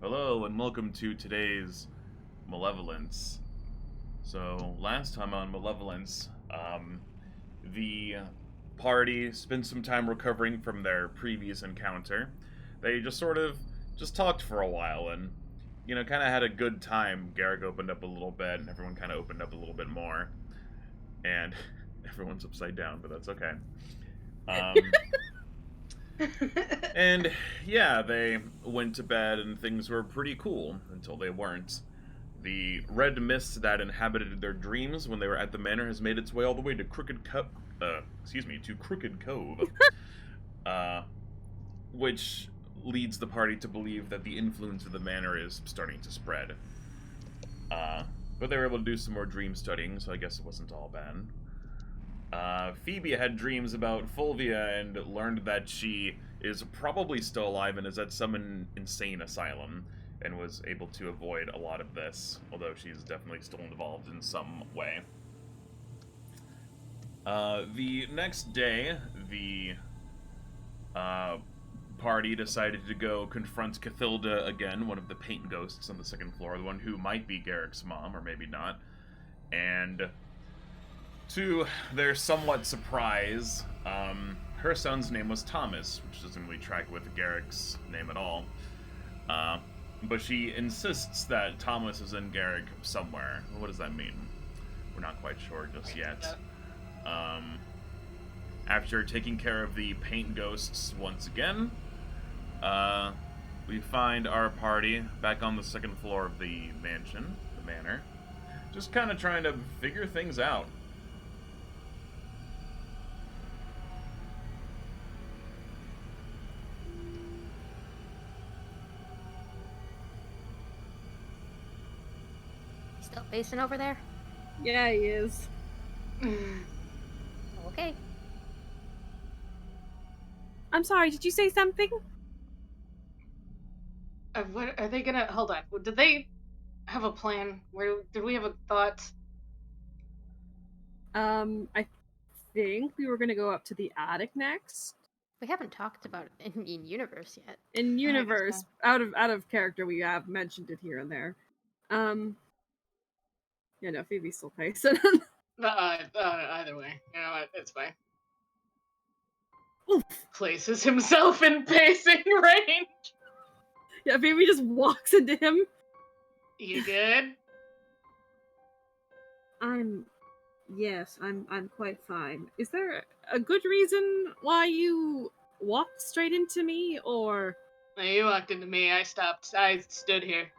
Hello and welcome to today's Malevolence. So, last time on Malevolence, the party spent some time recovering from their previous encounter. They just talked for a while and, kind of had a good time. Garrick opened up a little bit and everyone kind of opened up a little bit more. And everyone's upside down, but that's okay. And yeah, they went to bed and things were pretty cool until they weren't. The red mist that inhabited their dreams when they were at the manor has made its way all the way to Crooked Cove, which leads the party to believe that the influence of the manor is starting to spread. But they were able to do some more dream studying, so I guess it wasn't all bad. Phoebe had dreams about Fulvia and learned that she is probably still alive and is at some insane asylum and was able to avoid a lot of this, although she's definitely still involved in some way. The next day, the party decided to go confront Cathilda again, one of the paint ghosts on the second floor, the one who might be Garrick's mom, or maybe not, and to their somewhat surprise, her son's name was Thomas, which doesn't really track with Garrick's name at all. But she insists that Thomas is in Garrick somewhere. What does that mean? We're not quite sure just yet. After taking care of the paint ghosts once again, we find our party back on the second floor of the manor, just kind of trying to figure things out. Still pacing over there? Yeah, he is. Okay. I'm sorry, did you say something? What are they gonna... Hold on. Did they have a plan? Did we have a thought? I think we were gonna go up to the attic next. We haven't talked about it in universe yet. In universe, out of character, we have mentioned it here and there. Yeah, no, Phoebe's still pacing. Either way. You know what? It's fine. Oof. Places himself in pacing range. Yeah, Phoebe just walks into him. You good? Yes, I'm quite fine. Is there a good reason why you walked straight into me, or? No, you walked into me, I stopped. I stood here.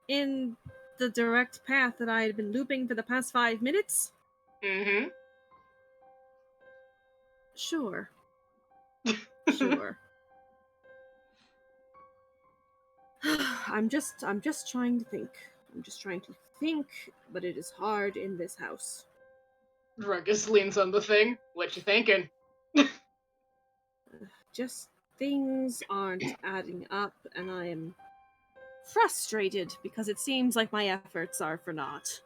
In the direct path that I had been looping for the past 5 minutes? Mm-hmm. Sure. Sure. I'm just trying to think. I'm just trying to think, but it is hard in this house. Ruckus leans on the thing. What you thinking? Just things aren't adding up, and I am frustrated because it seems like my efforts are for naught.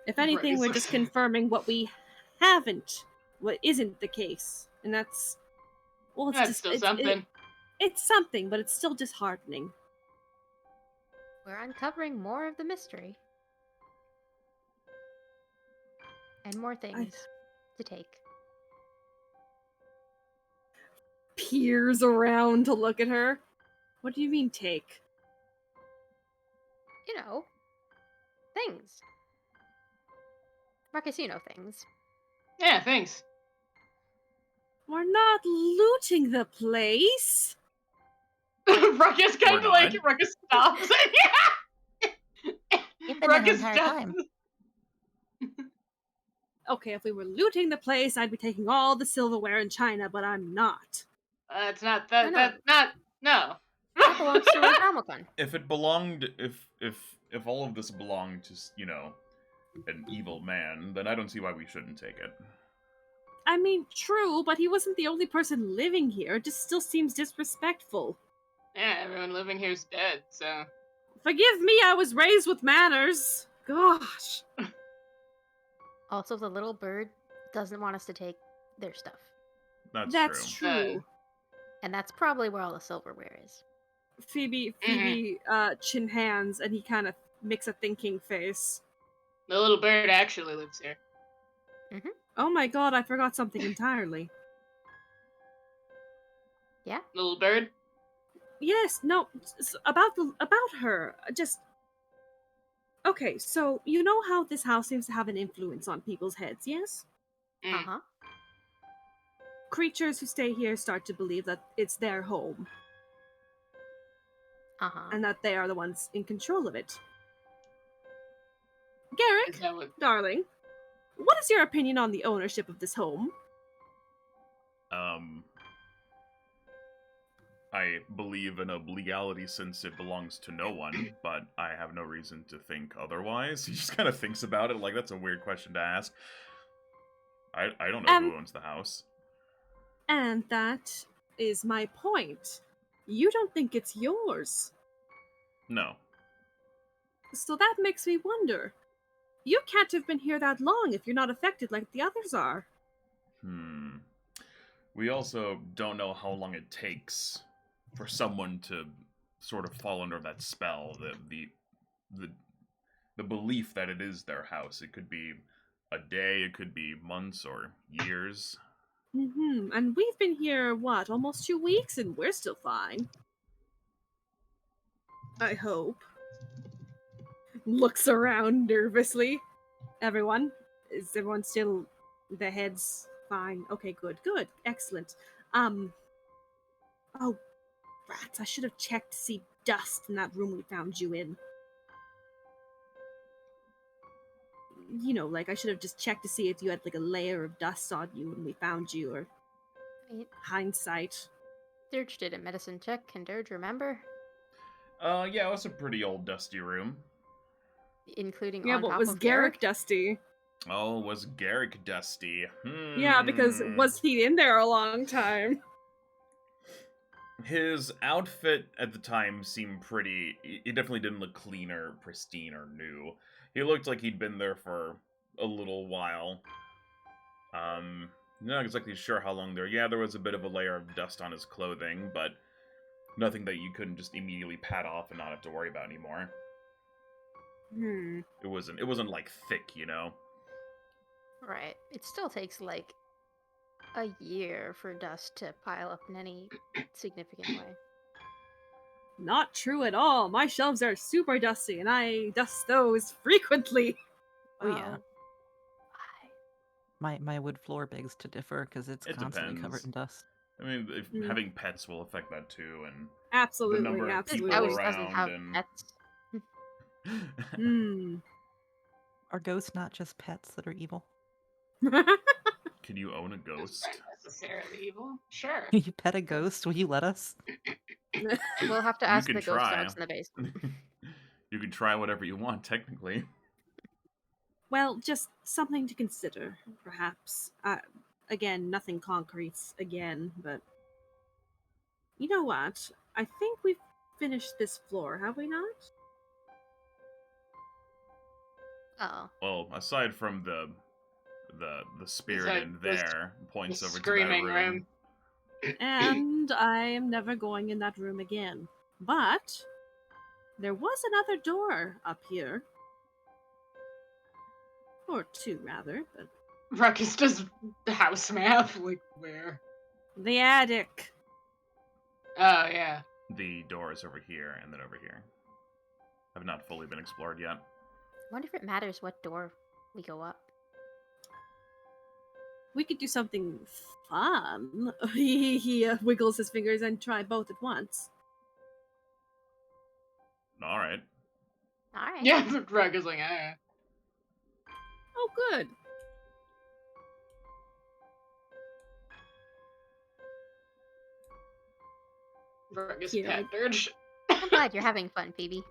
If anything, we're just confirming what isn't the case, and that's... Well, That's still something. It's something, but it's still disheartening. We're uncovering more of the mystery. And more things to take. Peers around to look at her. What do you mean, take? You know, things. Ruckus, you know things. Yeah, thanks. We're not looting the place. Ruckus kind of like Ruckus stops. You've been there the entire time. Okay, if we were looting the place, I'd be taking all the silverware and china, but I'm not. It's not that. No. That belongs to a Hamilton. If it belonged, if all of this belonged to, an evil man, then I don't see why we shouldn't take it. I mean, true, but he wasn't the only person living here. It just still seems disrespectful. Yeah, everyone living here's dead, so... Forgive me, I was raised with manners. Gosh. Also, the little bird doesn't want us to take their stuff. That's true. true. And that's probably where all the silverware is. Phoebe chin hands, and he kind of makes a thinking face. The little bird actually lives here. Oh my god, I forgot something entirely. Yeah? Little bird? Yes, no, about her. Just okay. So you know how this house seems to have an influence on people's heads, yes? Mm. Uh-huh. Creatures who stay here start to believe that it's their home Uh-huh. and that they are the ones in control of it. Is Garrick, that what... darling, what is your opinion on the ownership of this home? I believe in a legality since it belongs to no one, but I have no reason to think otherwise. He just kind of thinks about it like that's a weird question to ask. I don't know who owns the house. And that is my point. You don't think it's yours. No. So that makes me wonder. You can't have been here that long if you're not affected like the others are. We also don't know how long it takes for someone to sort of fall under that spell, the belief that it is their house. It could be a day, it could be months or years. And we've been here, what, almost 2 weeks, and we're still fine. I hope. Looks around nervously. Is everyone still, their heads fine? Okay, good, excellent. Oh, rats, I should have checked to see dust in that room we found you in. You know, like, I should have just checked to see if you had, like, a layer of dust on you when we found you, or hindsight. Dirge did a medicine check. Can Dirge remember? Yeah, it was a pretty old dusty room. Including Yeah, on but top was of Garrick dusty? Oh, was Garrick dusty? Yeah, because was he in there a long time? His outfit at the time seemed pretty... It definitely didn't look clean or pristine or new. He looked like he'd been there for a little while. Not exactly sure how long there. Yeah, there was a bit of a layer of dust on his clothing, but nothing that you couldn't just immediately pat off and not have to worry about anymore. It wasn't like thick, you know? Right. It still takes like a year for dust to pile up in any significant way. Not true at all. My shelves are super dusty, and I dust those frequently. Oh yeah. Why? My wood floor begs to differ because it's It constantly depends. covered in dust. I mean, having pets will affect that too, and Absolutely, the number of absolutely. people House doesn't around have and... pets. Are ghosts not just pets that are evil? Can you own a ghost? Not necessarily evil. Sure. You pet a ghost? Will you let us? We'll have to You ask can the ghost try. dogs in the basement. You can try whatever you want, technically. Well, just something to consider, perhaps. Again, nothing concrete again, but... You know what? I think we've finished this floor, have we not? Oh. Well, aside from the spirit Aside in the there, points the over to that screaming room. And I am never going in that room again. But there was another door up here. Or two, rather, but... Ruckus does the house map. Like, where? The attic! Oh, yeah. The door is over here, and then over here. Have not fully been explored yet. I wonder if it matters what door we go up. We could do something fun. He wiggles his fingers and try both at once. Alright. Alright. Yeah, but Ruckus like, ah. Oh, good. Ruckus Yeah. pet Dirge. I'm glad you're having fun, Phoebe.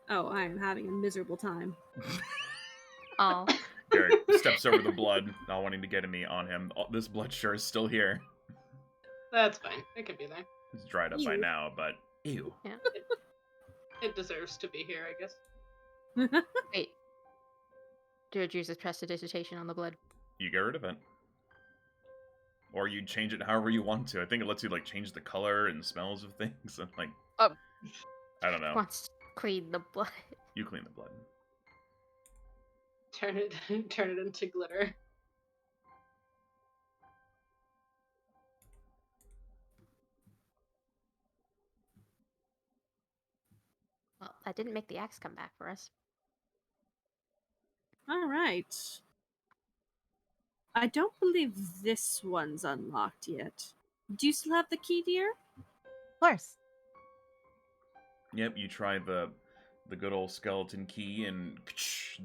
Oh, I am having a miserable time. Oh. Garrick steps over the blood, not wanting to get any on him. Oh, this blood sure is still here. That's fine. It could be there. It's dried up by Ew. now, but ew. It deserves to be here, I guess. Wait. Dirge uses prestidigitation on the blood. You get rid of it. or you change it however you want to. I think it lets you like change the color and smells of things, and like I don't know. Wants to clean the blood. You clean the blood. Turn it into glitter. Well, that didn't make the axe come back for us. All right. I don't believe this one's unlocked yet. Do you still have the key, dear? Of course. Yep, you try the good old skeleton key, and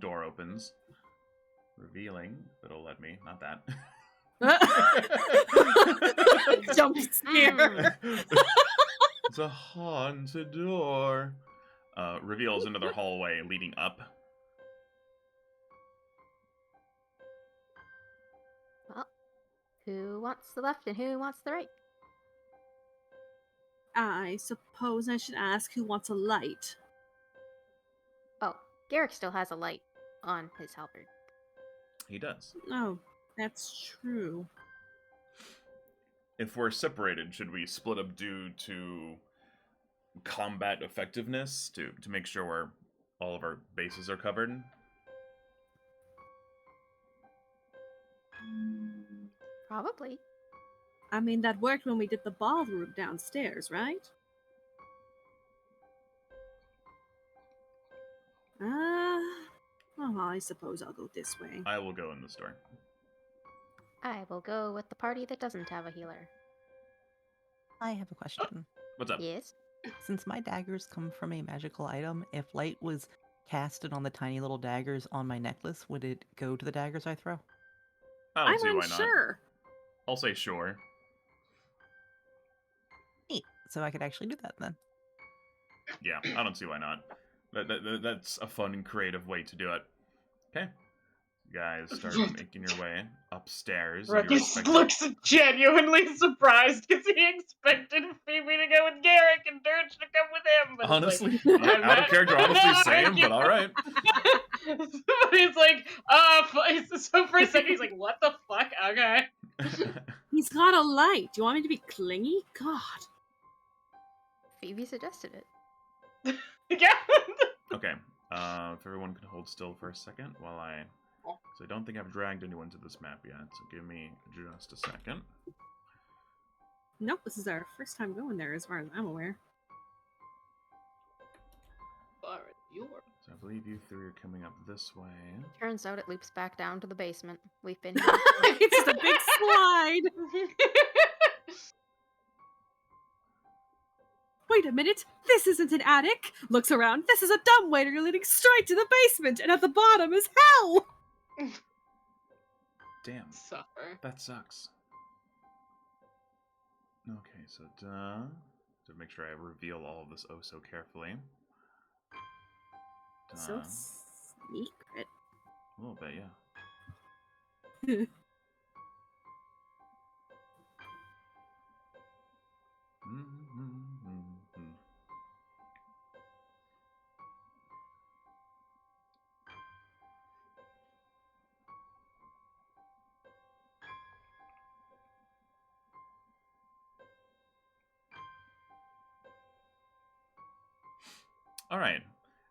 door opens, revealing it'll let me. Not that. Jump scare. It's a haunted door. Reveals another hallway leading up. Well, who wants the left and who wants the right? I suppose I should ask who wants a light. Oh, Garrick still has a light on his halberd. He does. Oh, that's true. If we're separated, should we split up due to combat effectiveness to make sure all of our bases are covered? Probably. I mean, that worked when we did the ballroom downstairs, right? Well, I suppose I'll go this way. I will go in this door. I will go with the party that doesn't have a healer. I have a question. What's up? Yes? Since my daggers come from a magical item, if light was casted on the tiny little daggers on my necklace, would it go to the daggers I throw? I don't I'm see why not. unsure. I'll say sure. Neat. So I could actually do that then. Yeah, I don't see why not. That's a fun and creative way to do it. Okay. You guys start making your way upstairs. Ruckus looks genuinely surprised because he expected Phoebe to go with Garrick and Dirge to come with him. But Honestly, he's like, yeah, out of character, honestly, same, but alright. But he's like, so for a second he's like, what the fuck? Okay. He's got a light. Do you want me to be clingy? God. Phoebe suggested it. Yeah. Okay, if everyone can hold still for a second while I... So I don't think I've dragged anyone to this map yet, so give me just a second. Nope, this is our first time going there as far as I'm aware. So I believe you three are coming up this way. Turns out it loops back down to the basement. We've been It's just a big slide. Wait a minute, this isn't an attic. Looks around, this is a dumbwaiter leading straight to the basement, and at the bottom is hell. Damn, Suffer. that sucks. Okay, so to make sure I reveal all of this oh so carefully. So secret. A little bit, yeah. Alright,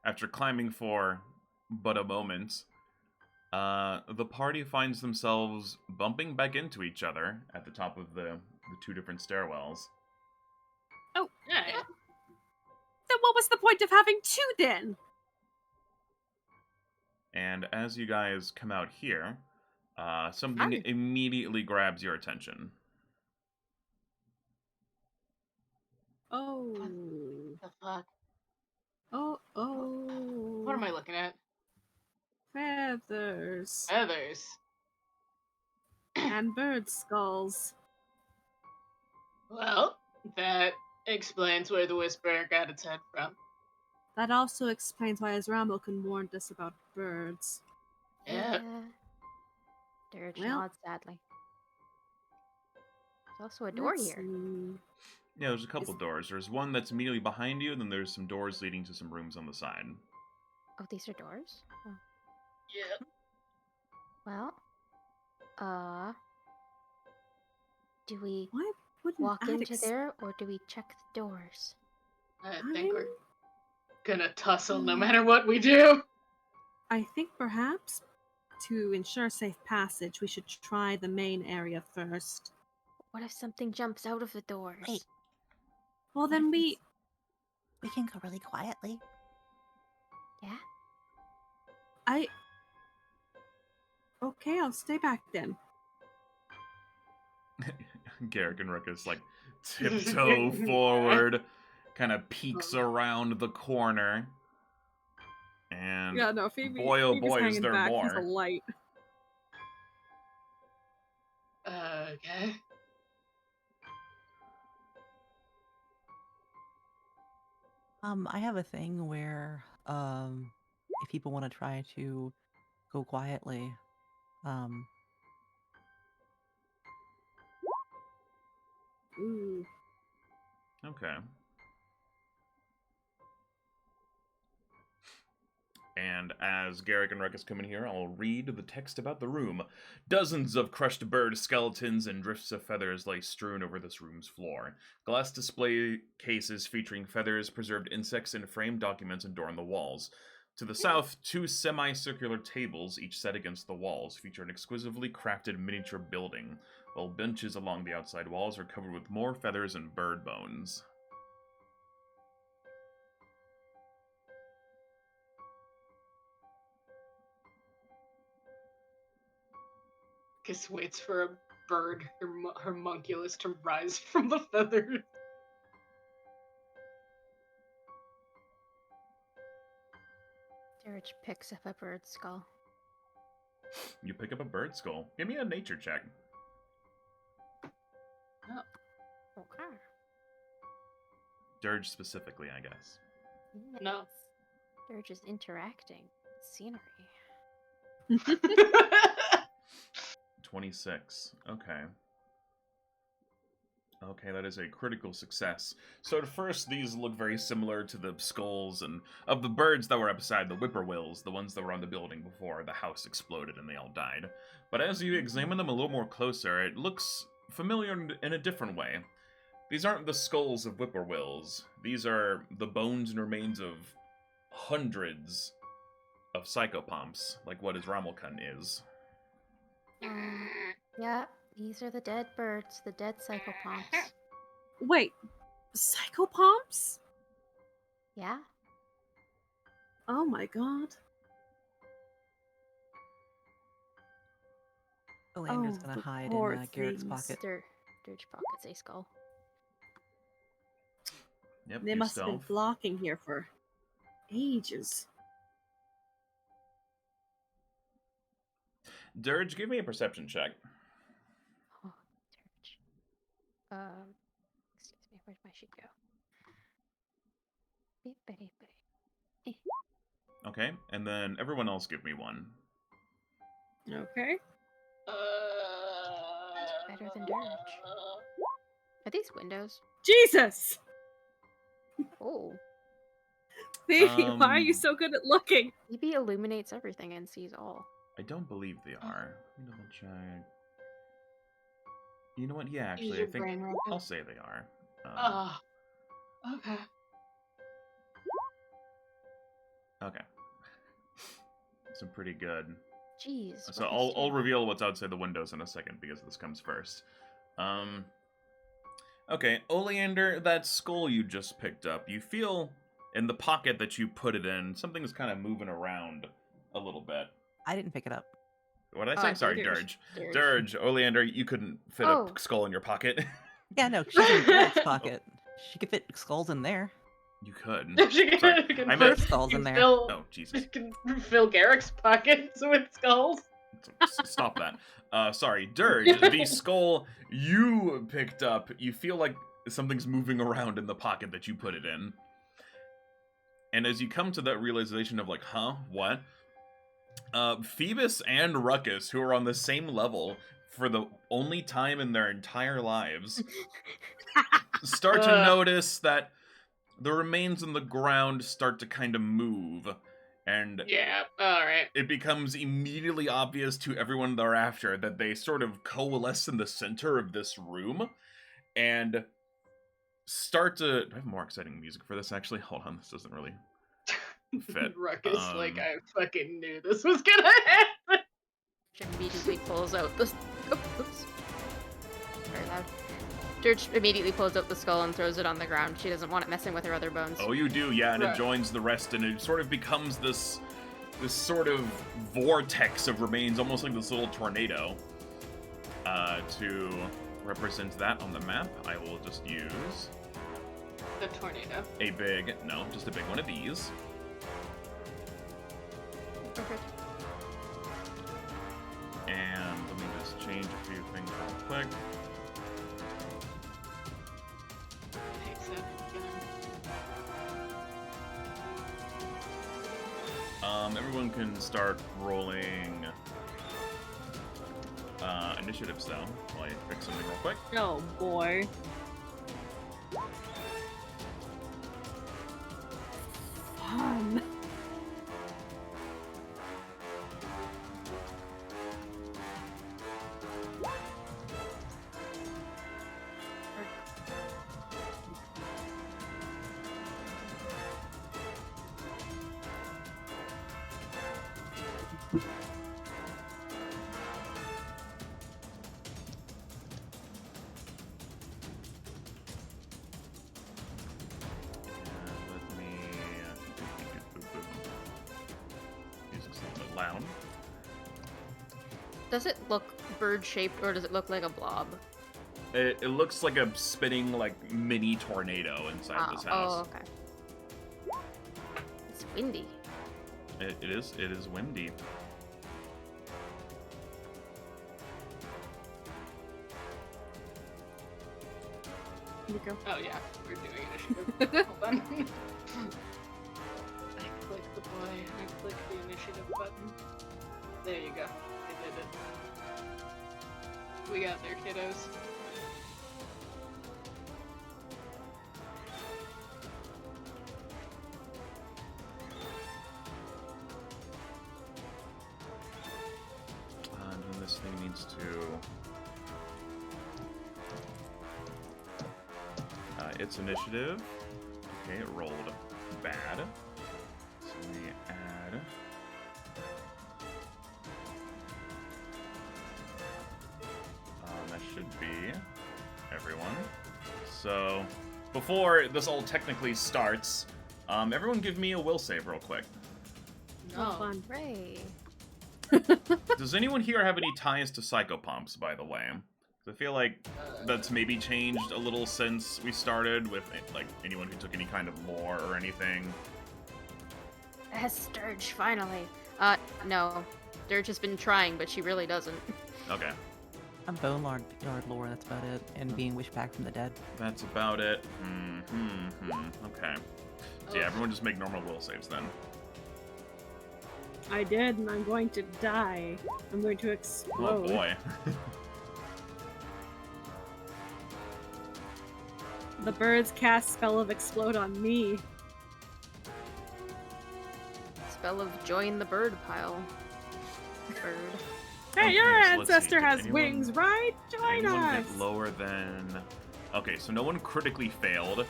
after climbing for but a moment, the party finds themselves bumping back into each other at the top of the two different stairwells. Oh, Yeah. then what was the point of having two then? And as you guys come out here, something Hi. immediately grabs your attention. Oh. The fuck? Oh. What am I looking at? Feathers. Feathers. And bird skulls. Well, that explains where the Whisperer got its head from. That also explains why Azramokin warned us about birds. Yeah. Dirge Well. nods sadly. There's also a door Let's here. see. Yeah, there's a couple doors. There's one that's immediately behind you, and then there's some doors leading to some rooms on the side. Oh, these are doors? Oh. Yeah. Well, Do we Why wouldn't walk into addicts... there, or do we check the doors? I think we're I'm- gonna tussle no matter what we do. I think perhaps to ensure safe passage, we should try the main area first. What if something jumps out of the doors? Wait. Well, What then if we... We can go really quietly. Yeah? Okay, I'll stay back then. Garrick and Ruckus like tiptoe forward, kind of peeks around the corner, and Yeah, no, Phoebe, boy oh Phoebe's boy is hanging there back. He's a more. light. Okay. I have a thing where, if people want to try to go quietly, Ooh. Okay. And as Garrick and Ruckus come in here, I'll read the text about the room. Dozens of crushed bird skeletons and drifts of feathers lay strewn over this room's floor. Glass display cases featuring feathers, preserved insects, and framed documents adorn the walls. To the south, two semicircular tables, each set against the walls, feature an exquisitely crafted miniature building, while benches along the outside walls are covered with more feathers and bird bones. Kiss waits for a bird homunculus to rise from the feathers. Dirge picks up a bird skull. You pick up a bird skull. Give me a nature check. Okay. Dirge specifically, I guess. No. Dirge is interacting with scenery. 26. Okay. Okay, that is a critical success. So at first, these look very similar to the skulls and of the birds that were beside the whippoorwills, the ones that were on the building before the house exploded and they all died. But as you examine them a little more closer, it looks familiar in a different way. These aren't the skulls of whippoorwills. These are the bones and remains of hundreds of psychopomps, like what his Ramelkun is. Yeah, these are the dead birds, the dead psychopomps. Wait, psychopomps? Yeah? Oh my god. Oleander's Oh, gonna the hide poor in Garrett's things. pocket. Dirge pockets a skull. Yep, They must have been yourself. blocking here for ages. Dirge, give me a perception check. Oh, Dirge. Excuse me, where'd my sheet go? Beep, bitty, bitty. Okay, and then everyone else give me one. Okay. Better than Dirge. Are these windows? Jesus! Oh. Phoebe, why are you Um, so good at looking? Phoebe illuminates everything and sees all. I don't believe they are. Let me double check. You know what? Yeah, Use actually, I your think brain, Ruckus. I'll say they are. Okay. Okay. Some pretty good. Jeez. So what I'll mistake. reveal what's outside the windows in a second because this comes first. Okay, Oleander, that skull you just picked up, you feel in the pocket that you put it in, something's kind of moving around a little bit. I didn't pick it up. What did I say? Sorry, Dirge. Dirge. Dirge, Oleander, you couldn't fit Oh. a skull in your pocket. Yeah, no, she's in Garrett's pocket. She could fit skulls in there. You could. She can, Sorry, can I put- meant- Skulls can in there. Fill, Oh, Jesus. can fill Garrick's pockets with skulls. Stop that. Sorry, Dirge, the skull you picked up, you feel like something's moving around in the pocket that you put it in. And as you come to that realization of like, huh, what? Phoebus and Ruckus, who are on the same level for the only time in their entire lives, start to notice that the remains on the ground start to kind of move. And Yeah, alright. it becomes immediately obvious to everyone thereafter that they sort of coalesce in the center of this room and start to... Do I have more exciting music for this, actually? Hold on, this doesn't really fit. Ruckus, I fucking knew this was gonna happen. She immediately pulls out the... Oops. Very loud. Dirge immediately pulls out the skull and throws it on the ground. She doesn't want it messing with her other bones. Oh, you do, yeah, and Right. it joins the rest, and it sort of becomes this sort of vortex of remains, almost like this little tornado. To represent that on the map, I will just use The tornado. just a big one of these. Perfect. And let me just change a few things real quick. Takes that again. Everyone can start rolling initiatives though, while I fix something real quick. Oh boy. Fun. Let me... Music's a little bit loud. Does it look bird-shaped, or does it look like a blob? It looks like a spinning, like, mini tornado inside this house. Oh, okay. It's windy. It is windy. Here we go. Oh yeah, we're doing initiative. Hold on. I click the boy, I click the initiative button. There you go. I did it. We got there, kiddos. And then this thing needs to... its initiative. Okay, it rolled bad. So we add... that should be everyone. So, before this all technically starts, everyone give me a will save real quick. Oh, fun. Hooray. Does anyone here have any ties to psychopomps, by the way? 'Cause I feel like that's maybe changed a little since we started with, like, anyone who took any kind of lore or anything. Yes, Dirge, finally. No. Dirge has been trying, but she really doesn't. Okay, I'm Bone Yard lore, that's about it. And being wished back from the dead. that's about it. Okay. So yeah, Oh. everyone just make normal will saves then. I did, and I'm going to die. I'm going to Oh explode. boy. The birds cast spell of explode on me. Spell of join the bird pile. Bird. Hey, Okay, your so let's see, ancestor did has anyone- wings, right? Join Anyone us! get lower than... Okay, so no one critically failed.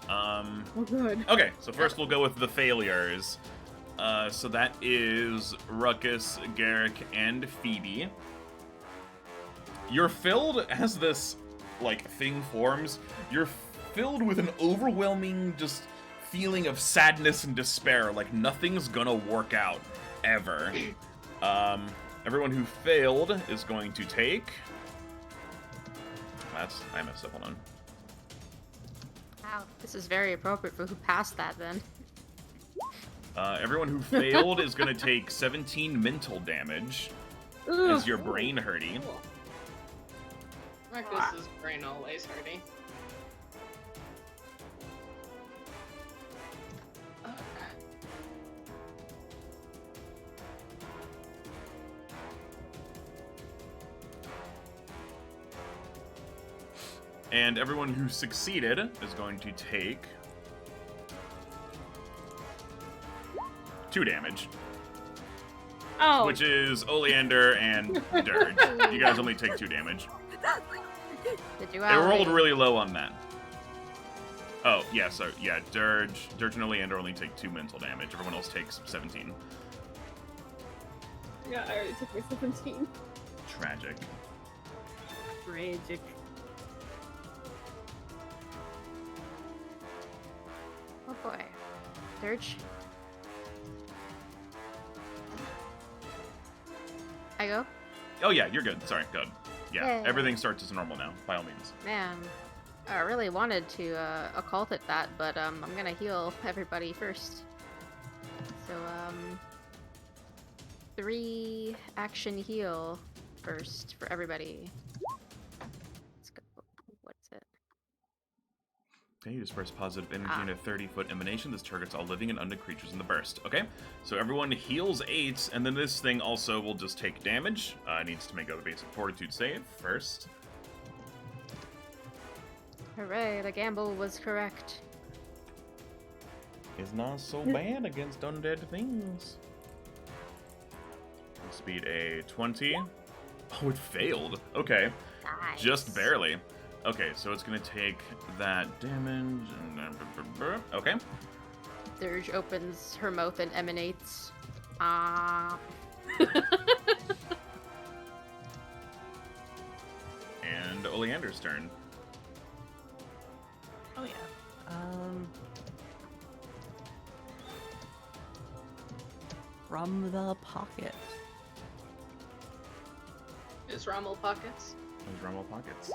Oh, good. Okay, so first we'll go with the failures. So that is Ruckus, Garrick, and Phoebe. You're filled, as this, like, thing forms, you're filled with an overwhelming, just, feeling of sadness and despair, like nothing's gonna work out, ever. Everyone who failed is going to take... I messed up, hold on. Wow, this is very appropriate for who passed that, then. Everyone who failed is going to take 17 mental damage Ugh. as your brain hurting. Cool. Ruckus's brain always hurting. And everyone who succeeded is going to take 2 damage, Oh, which is Oleander and Dirge. You guys only take 2 damage. The It duality. rolled really low on that. Oh, yeah, so, yeah, Dirge and Oleander only take 2 mental damage. Everyone else takes 17. yeah, I already took my 17. Tragic. Tragic. Oh boy. Dirge. I go? Oh, yeah, you're good. Sorry, good. Yeah, Yeah. everything starts as normal now, by all means. Man. I really wanted to occult at that, but I'm gonna heal everybody first. So 3 action heal first for everybody. Let's go. What's it? Okay, you disperse positive energy in a 30-foot emanation. This targets all living and undead creatures in the burst. Okay, so everyone heals 8, and then this thing also will just take damage. Needs to make a basic fortitude save first. Hooray, the gamble was correct. Is not so bad against undead things. Speed a 20. Oh, it failed. Okay, Nice. just barely. Okay, so it's gonna take that damage. Okay. Dirge opens her mouth and emanates. And Oleander's turn. Oh yeah. From the pocket. Is Rommel pockets? Those Rommel pockets.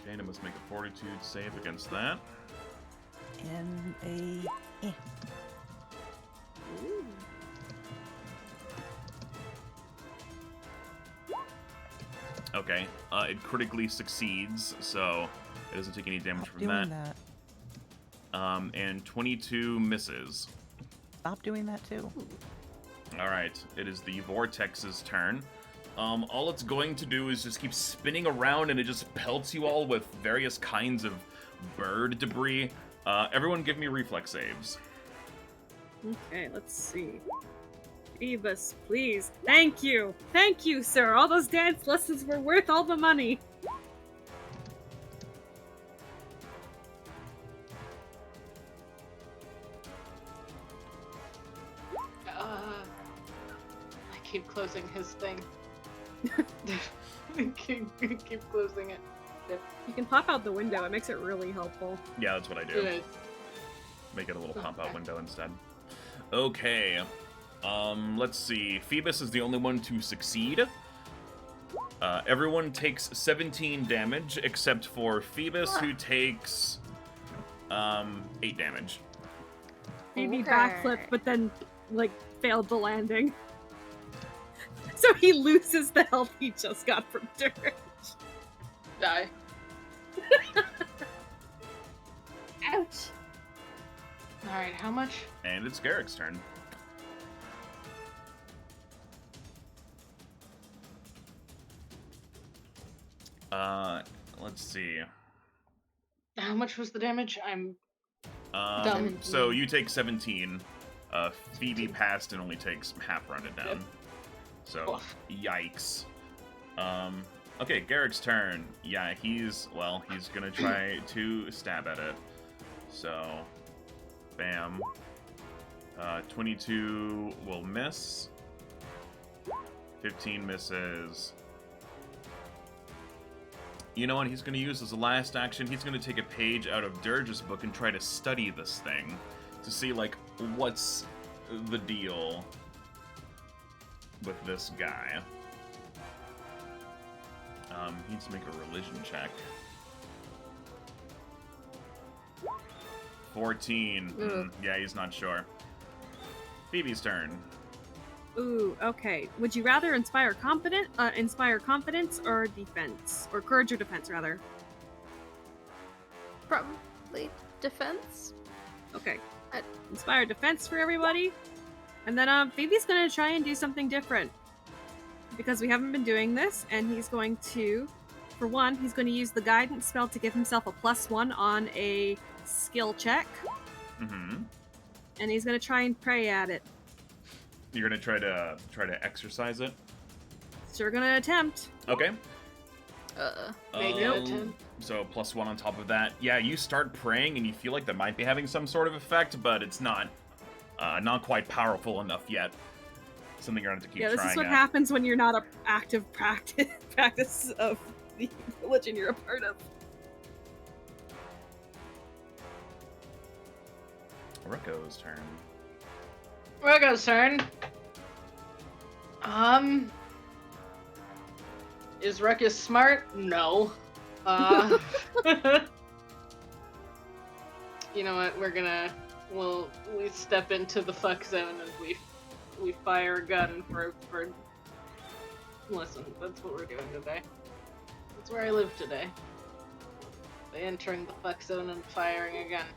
Okay, and it must make a fortitude save against that. And a Okay, it critically succeeds, so it doesn't take any damage Stop from doing that. that. And 22 misses. Stop doing that too. Alright, it is the Vortex's turn. All it's going to do is just keep spinning around, and it just pelts you all with various kinds of bird debris. Everyone give me reflex saves. Okay, let's see. Phoebus, please. Thank you. Thank you, sir. All those dance lessons were worth all the money. I keep closing his thing. keep closing it. You can pop out the window. It makes it really helpful. Yeah, that's what I do. Good. Make it a little pop-out Okay. window instead. Okay. Let's see. Phoebus is the only one to succeed. Everyone takes 17 damage, except for Phoebus, who takes 8 damage. Maybe Okay. backflip, but then, like, failed the landing. So he loses the health he just got from Dirge. Die. Ouch. Alright, how much? And it's Garrick's turn. Let's see. How much was the damage? I'm So you take 17. Phoebe passed and only takes half rounded down. Yep. So, yikes. Okay, Garrick's turn. Yeah, he's gonna try to stab at it. So, bam. 22 will miss. 15 misses. You know what he's gonna use as a last action? He's gonna take a page out of Dirge's book and try to study this thing to see, like, what's the deal with this guy. He needs to make a religion check. 14. Yeah, he's not sure. Phoebe's turn. Ooh, okay. Would you rather inspire confidence or defense? Or courage or defense, rather? Probably defense. Okay. Inspire defense for everybody. And then Phoebe's gonna try and do something different. Because we haven't been doing this, and he's going to, for one, he's going to use the guidance spell to give himself a +1 on a skill check. Mm-hmm. And he's gonna try and pray at it. You're gonna try to exercise it. Sure gonna attempt. Okay. Make an attempt. So +1 on top of that. Yeah, you start praying and you feel like that might be having some sort of effect, but it's not quite powerful enough yet. Something you're gonna have to keep Yeah, trying. this is what at. happens when you're not a active practice of the religion you're a part of. Ruckus' turn. Ruckus' turn. Is Ruckus smart? No. You know what? We step into the fuck zone and we fire a gun for. Listen, that's what we're doing today. That's where I live today. By entering the fuck zone and firing a gun.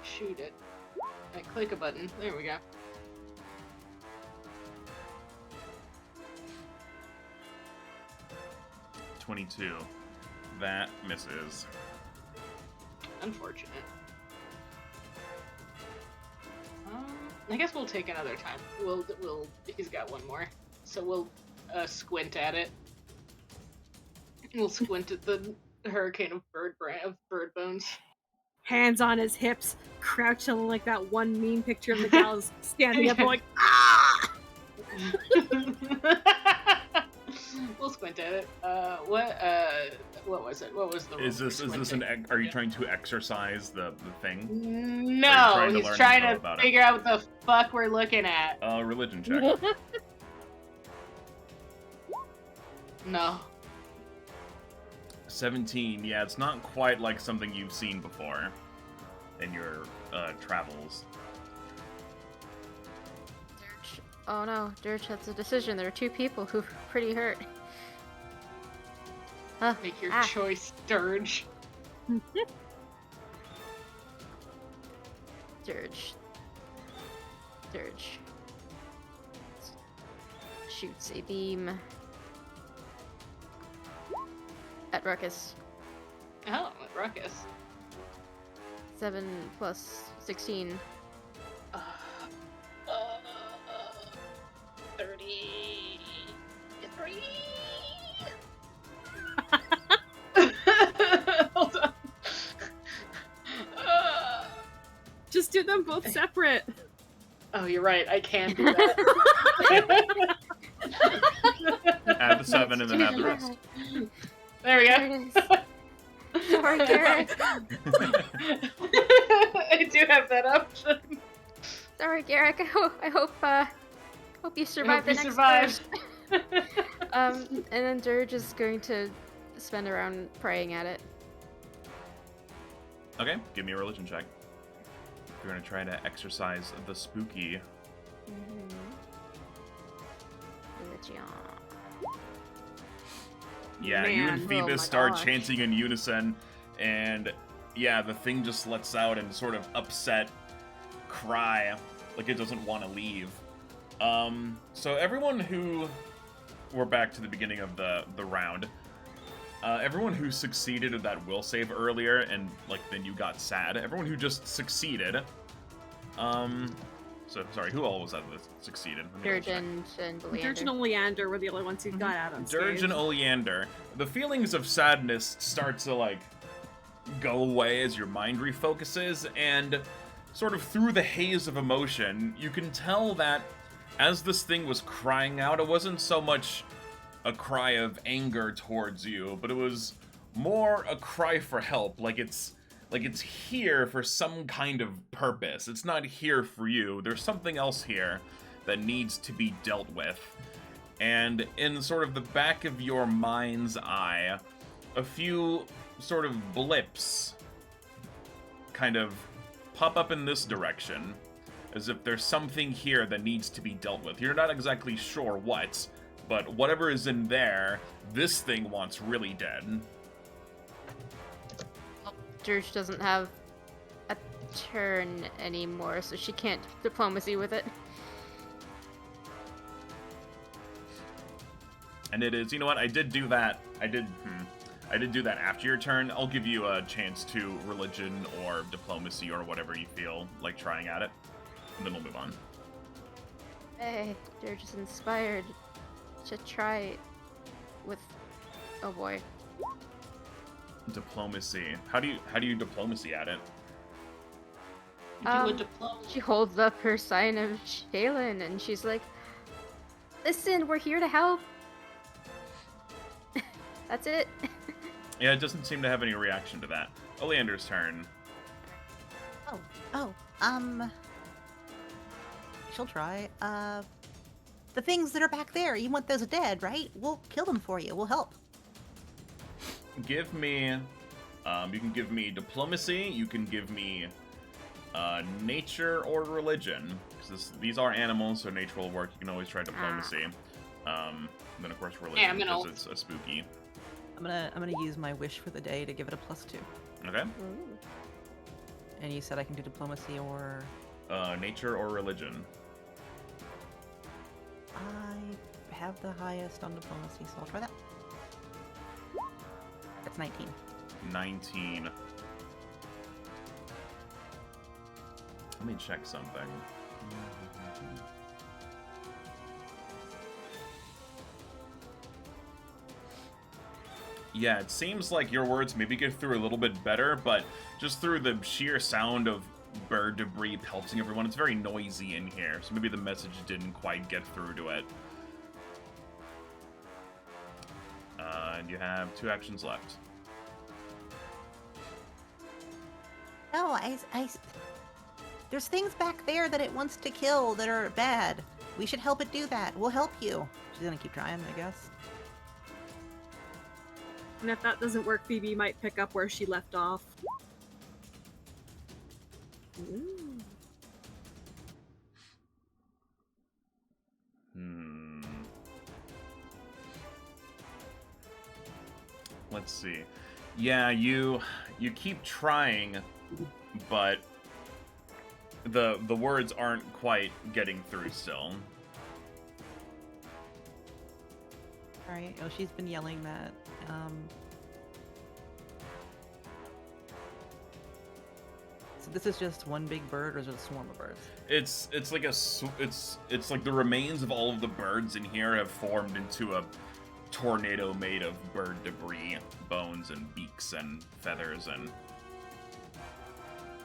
Shoot it. I click a button. There we go. .22. That misses. Unfortunate. I guess we'll take another time. He's got one more, so we'll squint at it. We'll squint at the hurricane of bird bones. Hands on his hips, crouching like that one meme picture of the gals standing up like, ah! We'll squint at it. What was it? What was the? Is this are you trying to exercise the thing? No, he's trying to figure out what the fuck we're looking at. Religion check. No. 17. Yeah, it's not quite like something you've seen before in your travels. Dirge. Oh no, Dirge has a decision. There are two people who are pretty hurt. Make your choice, Dirge. Dirge. Shoots a beam at Ruckus. Oh, at Ruckus. 7 plus 16. 33. Hold on. Just do them both separate. Oh, you're right. I can do that. Add the 7 and then add the rest. There we There go. it is. Sorry, Garrett. I do have that option. Sorry, Garrett. I hope you survive the next survive. burst. And then Dirge is going to spend a round praying at it. Okay, give me a religion check. You're gonna try to exercise the spooky. Religion. Yeah, Man. you and Oh Phoebus my start gosh. chanting in unison, and yeah, the thing just lets out a sort of upset cry, like it doesn't want to leave. So everyone who... We're back to the beginning of the round. Everyone who succeeded at that will save earlier, and like then you got sad. Everyone who just succeeded. So sorry, who all was that succeeded? Let me Dirge check. and Oleander. Dirge and Oleander were the only ones who got out on stage. Dirge and Oleander. The feelings of sadness start to like go away as your mind refocuses, and sort of through the haze of emotion, you can tell that as this thing was crying out, it wasn't so much a cry of anger towards you, but it was more a cry for help, like it's here for some kind of purpose. It's not here for you. There's something else here that needs to be dealt with. And in sort of the back of your mind's eye, a few sort of blips kind of pop up in this direction, as if there's something here that needs to be dealt with. You're not exactly sure what, but whatever is in there, this thing wants really dead. Dirge doesn't have a turn anymore, so she can't diplomacy with it. And it is, you know what, I did do that. I did do that after your turn. I'll give you a chance to religion or diplomacy or whatever you feel like trying at it. And then we'll move on. Hey, Dirge is inspired to try with... Oh boy. Diplomacy. How do you diplomacy at it? Do a diploma. She holds up her sign of Shaylin and she's like, listen, we're here to help. That's it. Yeah, it doesn't seem to have any reaction to that. Oleander's turn. She'll try. The things that are back there, you want those dead, right? We'll kill them for you. We'll help. Give me, you can give me diplomacy, you can give me nature or religion. Because these are animals, so nature will work. You can always try diplomacy. And then of course religion, because it's a spooky. I'm gonna use my wish for the day to give it a +2. Okay. Ooh. And you said I can do diplomacy or... Nature or religion. I have the highest on diplomacy, so I'll try that. That's 19. 19. Let me check something. Yeah, it seems like your words maybe get through a little bit better, but just through the sheer sound of bird debris pelting everyone, it's very noisy in here, so maybe the message didn't quite get through to it. And you have 2 actions left. No, there's things back there that it wants to kill that are bad. We should help it do that. We'll help you. She's gonna keep trying, I guess. And if that doesn't work, Phoebe might pick up where she left off. Ooh. Let's see. Yeah, you keep trying, but the words aren't quite getting through still. Alright, oh, she's been yelling that. So this is just one big bird, or is it a swarm of birds? It's like it's like the remains of all of the birds in here have formed into a tornado made of bird debris, bones and beaks and feathers, and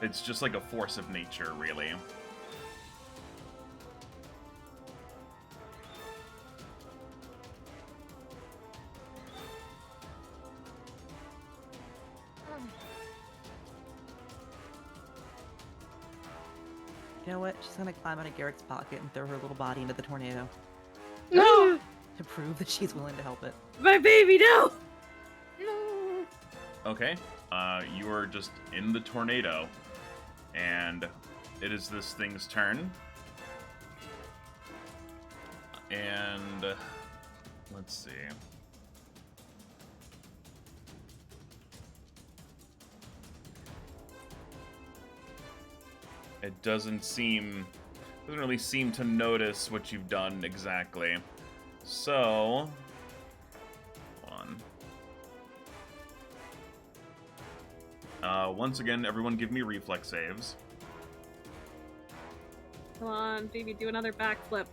it's just like a force of nature, really. You know what? She's gonna climb out of Garrick's pocket and throw her little body into the tornado No! to prove that she's willing to help it. My baby, no! No. Okay, you are just in the tornado, and it is this thing's turn. And let's see. It doesn't really seem to notice what you've done exactly. So, hold on. Once again, everyone give me reflex saves. Come on, baby, do another backflip.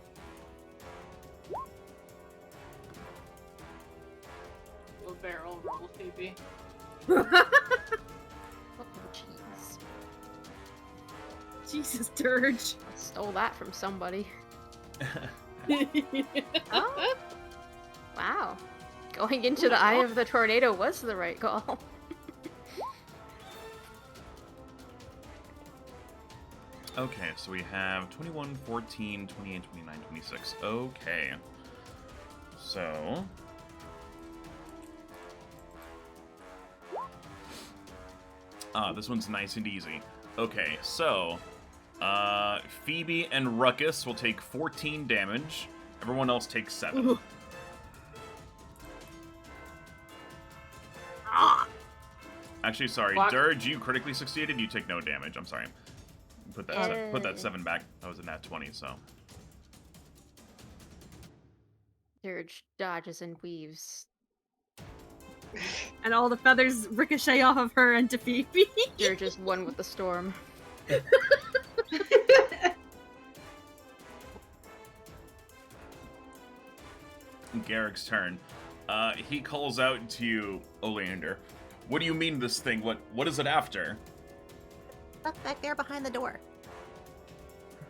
We'll barrel roll, Phoebe. Oh, jeez. Jesus, Dirge. I stole that from somebody. Oh. Wow. Going into the eye of the tornado was the right call. Okay, so we have 21, 14, 28, 29, 26. Okay. So... this one's nice and easy. Okay, so... Phoebe and Ruckus will take 14 damage. Everyone else takes 7. Ooh. Ah! Actually, sorry, What? Dirge, you critically succeeded. You take no damage. I'm sorry. Put that 7 back. That was a nat 20, so. Dirge dodges and weaves And all the feathers ricochet off of her and to Phoebe. You're just one with the storm. Garrick's turn. He calls out to you, Oleander. What do you mean this thing? What is it after? Stuff back there behind the door.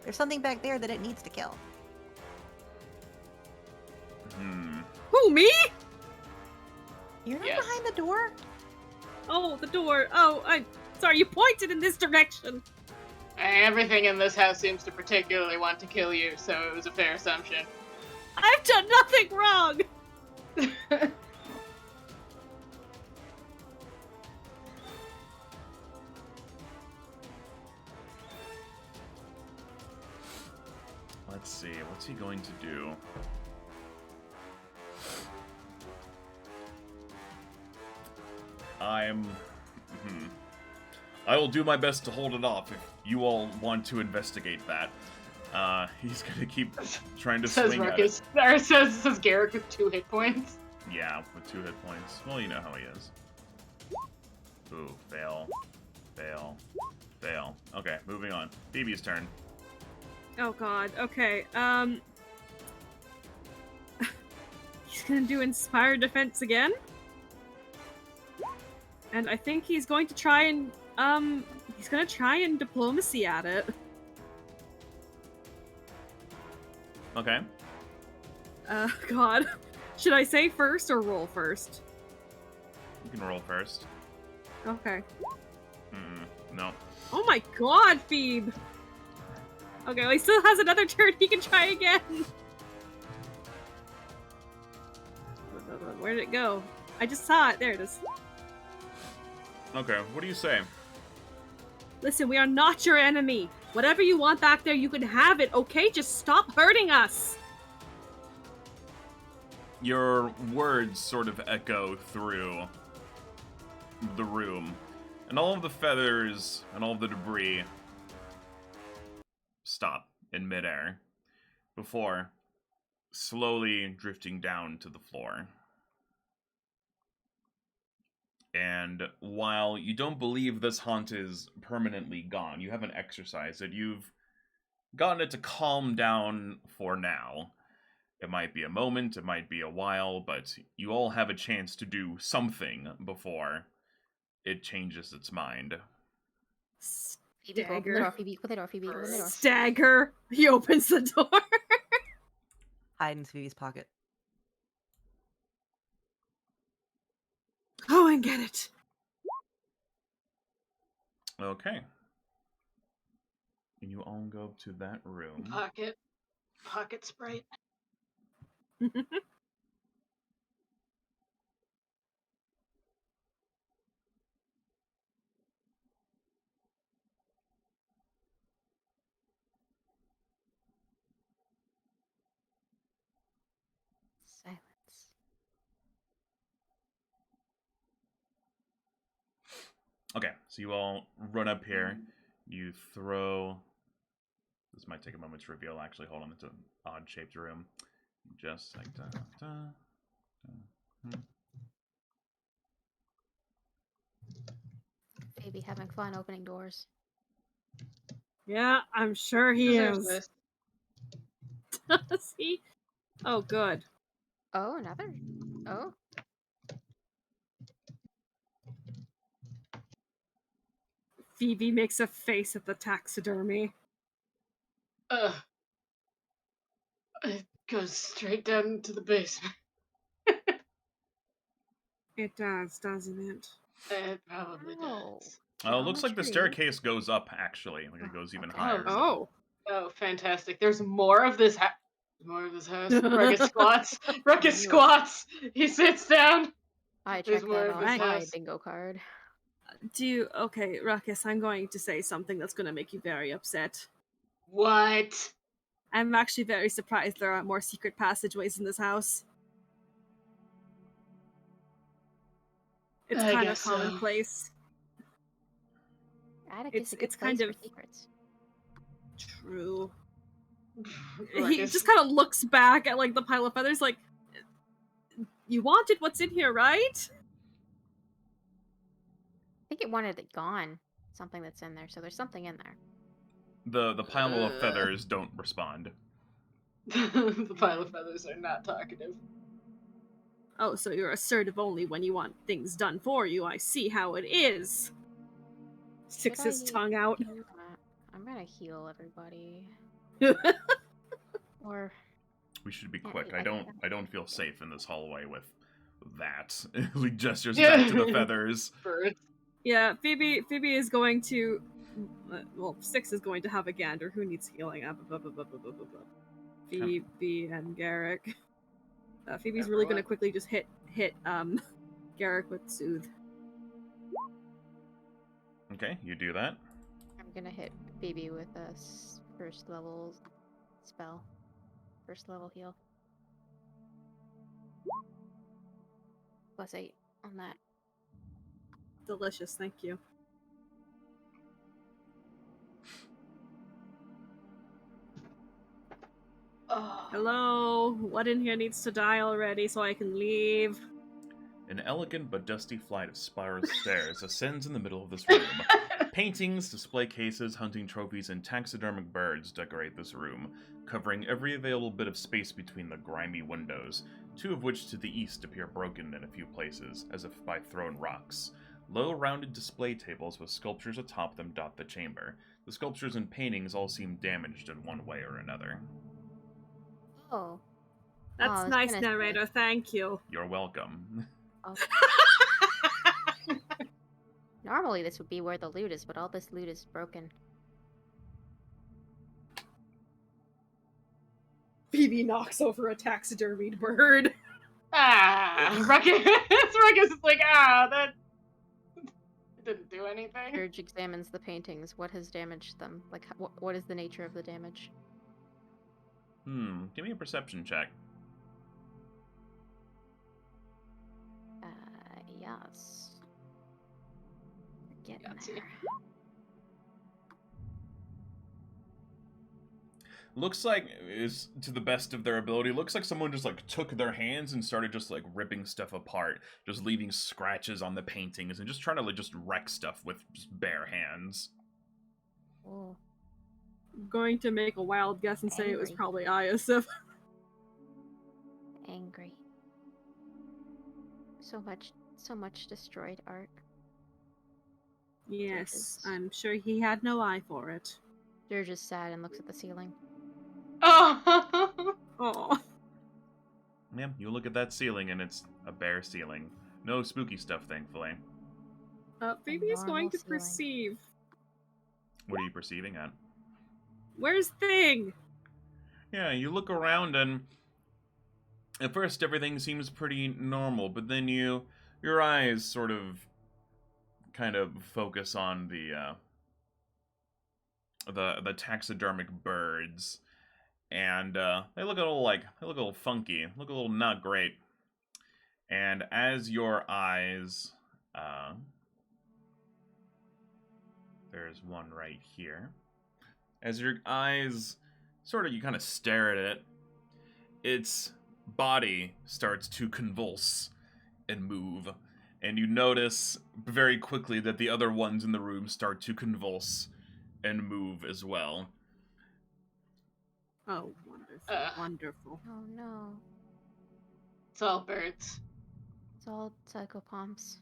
There's something back there that it needs to kill. Who, me? You're not Yes. behind the door? Oh, the door. Oh, I'm sorry, you pointed in this direction. Everything in this house seems to particularly want to kill you, so it was a fair assumption. I've done nothing wrong. Let's see, what's he going to do? I will do my best to hold it off if you all want to investigate that. He's gonna keep trying to Says swing Ruckus. Or says Garrick with 2 hit points. at it. Yeah, with 2 hit points. Well, you know how he is. Ooh, fail. Fail. Fail. Okay, moving on. Phoebe's turn. Oh god, okay, he's gonna do Inspired Defense again. And I think he's going to try and, diplomacy at it. Okay. God. Should I say first or roll first? You can roll first. Okay. No. Oh my god, Phoebe! Okay, well, he still has another turn, he can try again! Where did it go? I just saw it, there it is. Okay, what do you say? Listen, we are not your enemy. Whatever you want back there, you can have it, okay? Just stop hurting us! Your words sort of echo through the room, and all of the feathers and all of the debris stop in midair before slowly drifting down to the floor. And while you don't believe this haunt is permanently gone, you haven't exercised it, you've gotten it to calm down for now. It might be a moment, it might be a while, but you all have a chance to do something before it changes its mind. Phoebe, go open the door. Phoebe, open the door. Phoebe, open the door. Stagger! He opens the door. Hide in Phoebe's pocket. Go and get it. Okay. And you all go to that room. Pocket sprite. Silence. Okay, so you all run up here. You throw... This might take a moment to reveal, actually. Hold on, it's an odd-shaped room. Just like that. Phoebe having fun opening doors. Yeah, I'm sure he Deserves is. this. Does he? Oh, good. Oh, another. Oh. Phoebe makes a face at the taxidermy. It goes straight down to the basement. It does, doesn't it? It probably Oh. does. Oh, it looks like the Geometry. staircase goes up, actually. Like it goes even Okay. higher. Oh. Oh, fantastic. There's more of this more of this house. Ruckus squats. Ruckus squats. He sits down. I There's checked more that of on this my house. bingo card. Okay, Ruckus, I'm going to say something that's going to make you very upset. What? I'm actually very surprised there aren't more secret passageways in this house. It's I kind of guess so. commonplace. Attic It's- is a good it's kind place of- for secrets. True. He Ruckus- just kind of looks back at like the pile of feathers like, you wanted what's in here, right? think it wanted it gone. Something that's in there. So there's something in there. The pile of feathers don't respond. The pile of feathers are not talkative. Oh, so you're assertive only when you want things done for you. I see how it is. Sticks Should his I tongue out. do that? I'm gonna heal everybody. Or We should be Yeah, quick. I- I don't feel safe in this hallway with that. He gestures back to the feathers. Birds. Yeah, Phoebe is going to. Well, Six is going to have a gander. Who needs healing? Phoebe and Garrick. Phoebe's really going to Everyone. quickly just hit Garrick with Soothe. Okay, you do that. I'm gonna hit Phoebe with a first level spell. First level heal. +8 on that. Delicious, thank you. Oh. Hello? What in here needs to die already so I can leave? An elegant but dusty flight of spiral stairs ascends in the middle of this room. Paintings, display cases, hunting trophies, and taxidermic birds decorate this room, covering every available bit of space between the grimy windows, two of which to the east appear broken in a few places, as if by thrown rocks. Low, rounded display tables with sculptures atop them dot the chamber. The sculptures and paintings all seem damaged in one way or another. Oh. That's I was nice, gonna say- narrator, thank you. You're welcome. Oh. Normally this would be where the loot is, but all this loot is broken. Phoebe knocks over a taxidermied bird. Ruckus. Ruckus is like, that didn't do anything. Dirge examines the paintings. What has damaged them? Like, what is the nature of the damage? Give me a perception check. Yes. We're getting Yahtzee. there. Looks like, is to the best of their ability, looks like someone just like took their hands and started just like ripping stuff apart, just leaving scratches on the paintings and just trying to like just wreck stuff with just bare hands. Oh. I'm going to make a wild guess and say it was Angry. probably Iosif. Angry. So much destroyed art. Yes, I'm sure he had no eye for it. Dirge is sad and looks at the ceiling. Oh. Oh, Yeah, you look at that ceiling and it's a bare ceiling. No spooky stuff, thankfully. Phoebe is going normal to ceiling. perceive. What are you perceiving at? Where's Thing? Yeah, you look around and at first everything seems pretty normal, but then your eyes sort of kind of focus on the taxidermic birds, and they look a little funky, look a little not great. And as your eyes, there's one right here. As your eyes you kind of stare at it, its body starts to convulse and move. And you notice very quickly that the other ones in the room start to convulse and move as well. Oh, wonderful, wonderful. Oh no. It's all birds. It's all psychopomps.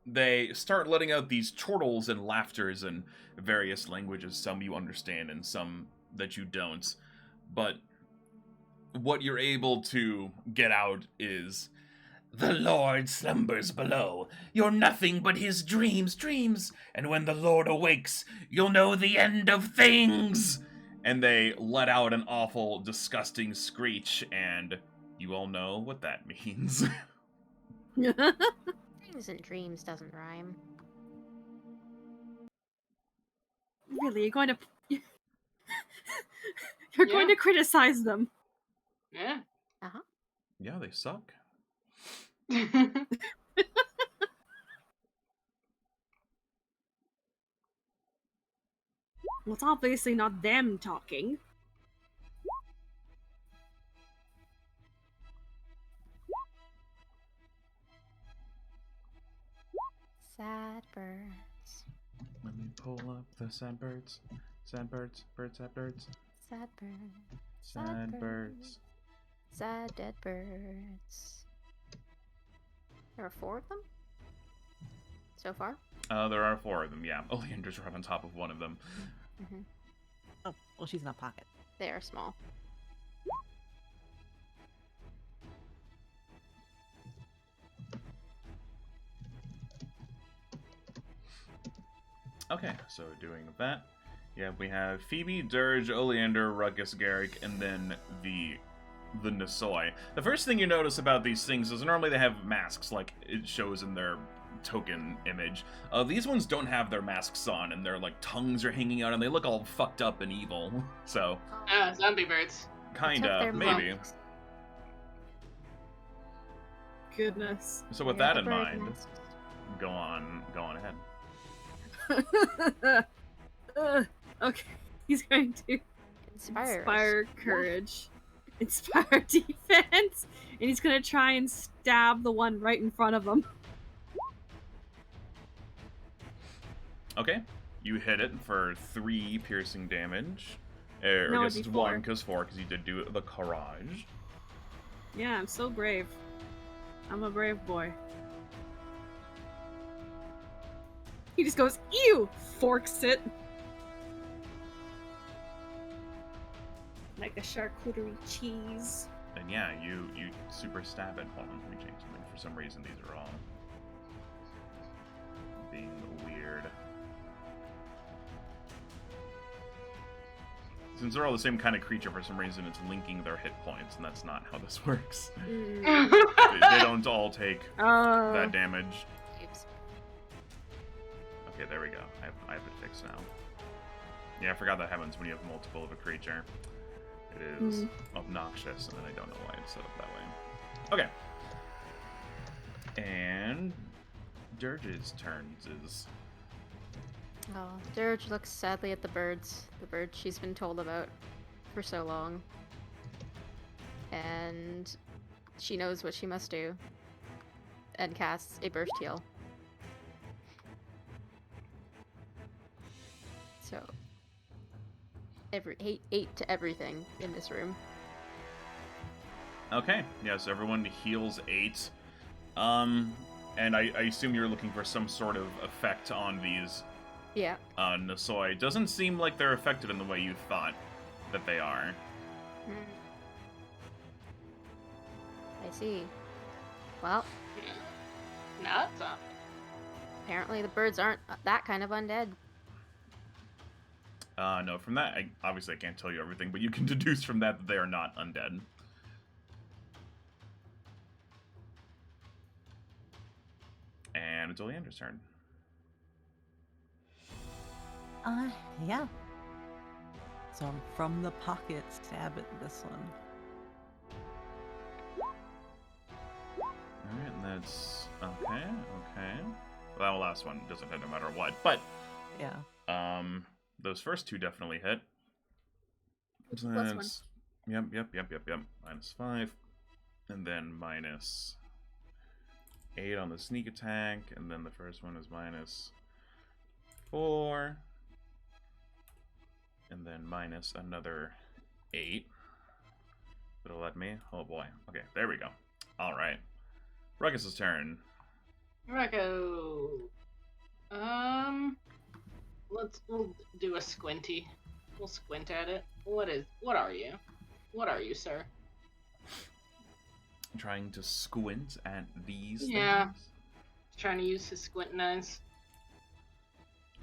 They start letting out these chortles and laughters in various languages, some you understand and some that you don't. But what you're able to get out is, "The Lord slumbers below. You're nothing but his dreams. And when the Lord awakes, you'll know the end of things." And they let out an awful, disgusting screech, and you all know what that means. Things and dreams doesn't rhyme. Really, you're going to you're going Yeah. to criticize them? Yeah. Yeah, they suck. Well, it's obviously not them talking. Sad birds. Let me pull up the sad birds. Sad birds. Sad birds. Sad birds. Sad birds. Sad dead birds. There are 4 of them? So far? There are 4 of them, yeah. Oleander's right on top of one of them. Mm-hmm. Oh, well, she's in a pocket. They are small. Okay, so doing that. Yeah, we have Phoebe, Dirge, Oleander, Ruckus, Garrick, and then the Nisoi. The first thing you notice about these things is normally they have masks, like it shows in their token image. These ones don't have their masks on, and their like tongues are hanging out, and they look all fucked up and evil. So, Zombie birds. kinda, maybe. Masks. Goodness. So with Yeah, that the in bird mind, masks. go on ahead. Okay, he's going to inspire courage, inspire defense, and he's going to try and stab the one right in front of him. Okay, you hit it for 3 piercing damage. No, I guess it'd it's be 1 4. because 4, because you did do the courage. Yeah, I'm so brave. I'm a brave boy. He just goes, ew! Forks it. Like a charcuterie cheese. And yeah, you super stab it. Hold on, let me change something. For some reason, these are all being weird. Since they're all the same kind of creature, for some reason, it's linking their hit points, and that's not how this works. They don't all take that damage. Oops. Okay, there we go. I have it fixed now. Yeah, I forgot that happens when you have multiple of a creature. It is obnoxious, and then I don't know why it's set up that way. Okay. And Dirge's turns is... Oh, Dirge looks sadly at the birds she's been told about for so long. And she knows what she must do. And casts a burst heal. So, 8 to everything in this room. Okay, yeah, so everyone heals 8. And I assume you're looking for some sort of effect on these Yeah. Nisoi. Doesn't seem like they're affected in the way you thought that they are. I see. Well, Not zombie. apparently the birds aren't that kind of undead. No, from that, obviously I can't tell you everything, but you can deduce from that they are not undead. And it's Oleander's turn. Yeah. So I'm from the pocket, stab at this one. Alright, and that's... Okay. Well, that last one doesn't hit no matter what, but... Yeah. Those first 2 definitely hit. So Plus that's... Yep. -5. And then -8 on the sneak attack, and then the first one is -4. And then minus another 8. It'll let me? Oh boy. Okay, there we go. Alright. Ruckus' turn. Rocco. We'll do a squinty. We'll squint at it. What are you? What are you, sir? Trying to squint at these Yeah. things? Trying to use his squinting eyes.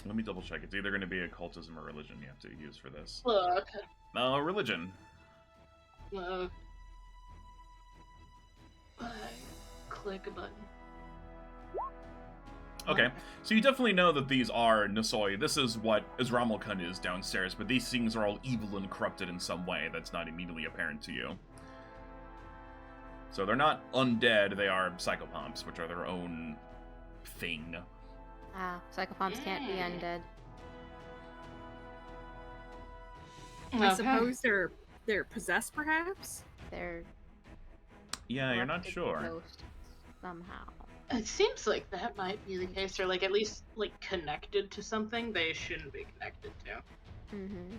Let me double check. It's either going to be occultism or religion you have to use for this. Look. Religion. Look. Click a button. Okay, so you definitely know that these are Nisoi. This is what Azramalkun is downstairs, but these things are all evil and corrupted in some way that's not immediately apparent to you. So they're not undead, they are psychopomps, which are their own thing. Psychopomps can't be undead. I suppose they're possessed, perhaps? They're Yeah, you're not corrupted sure. ghosts somehow. It seems like that might be the case, or like at least like connected to something they shouldn't be connected to. Mm-hmm.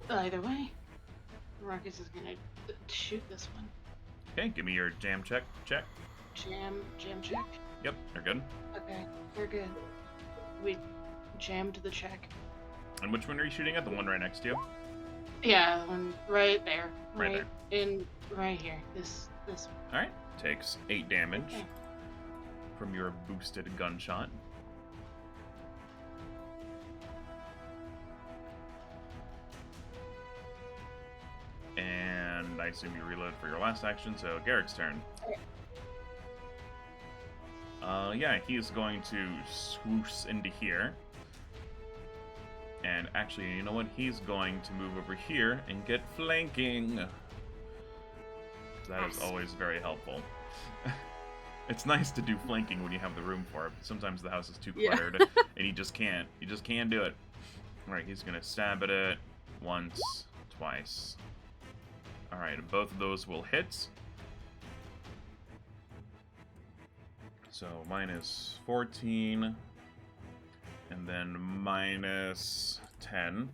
Either way, Ruckus is gonna shoot this one. Okay, give me your jam check. Check. Jam check. Yep, you're good. Okay, we're good. We jammed the check. And which one are you shooting at? The one right next to you? Yeah, one right there. Right Right here. This one. Alright, takes 8 damage Okay. from your boosted gunshot. And I assume you reload for your last action, so Garrick's turn. Yeah, he's going to swoosh into here. And actually, you know what? He's going to move over here and get flanking. That is always very helpful. It's nice to do flanking when you have the room for it, but sometimes the house is too cluttered, and you just can't. You just can't do it. Alright, he's gonna stab at it once, twice. Alright, both of those will hit. So minus 14, and then minus 10.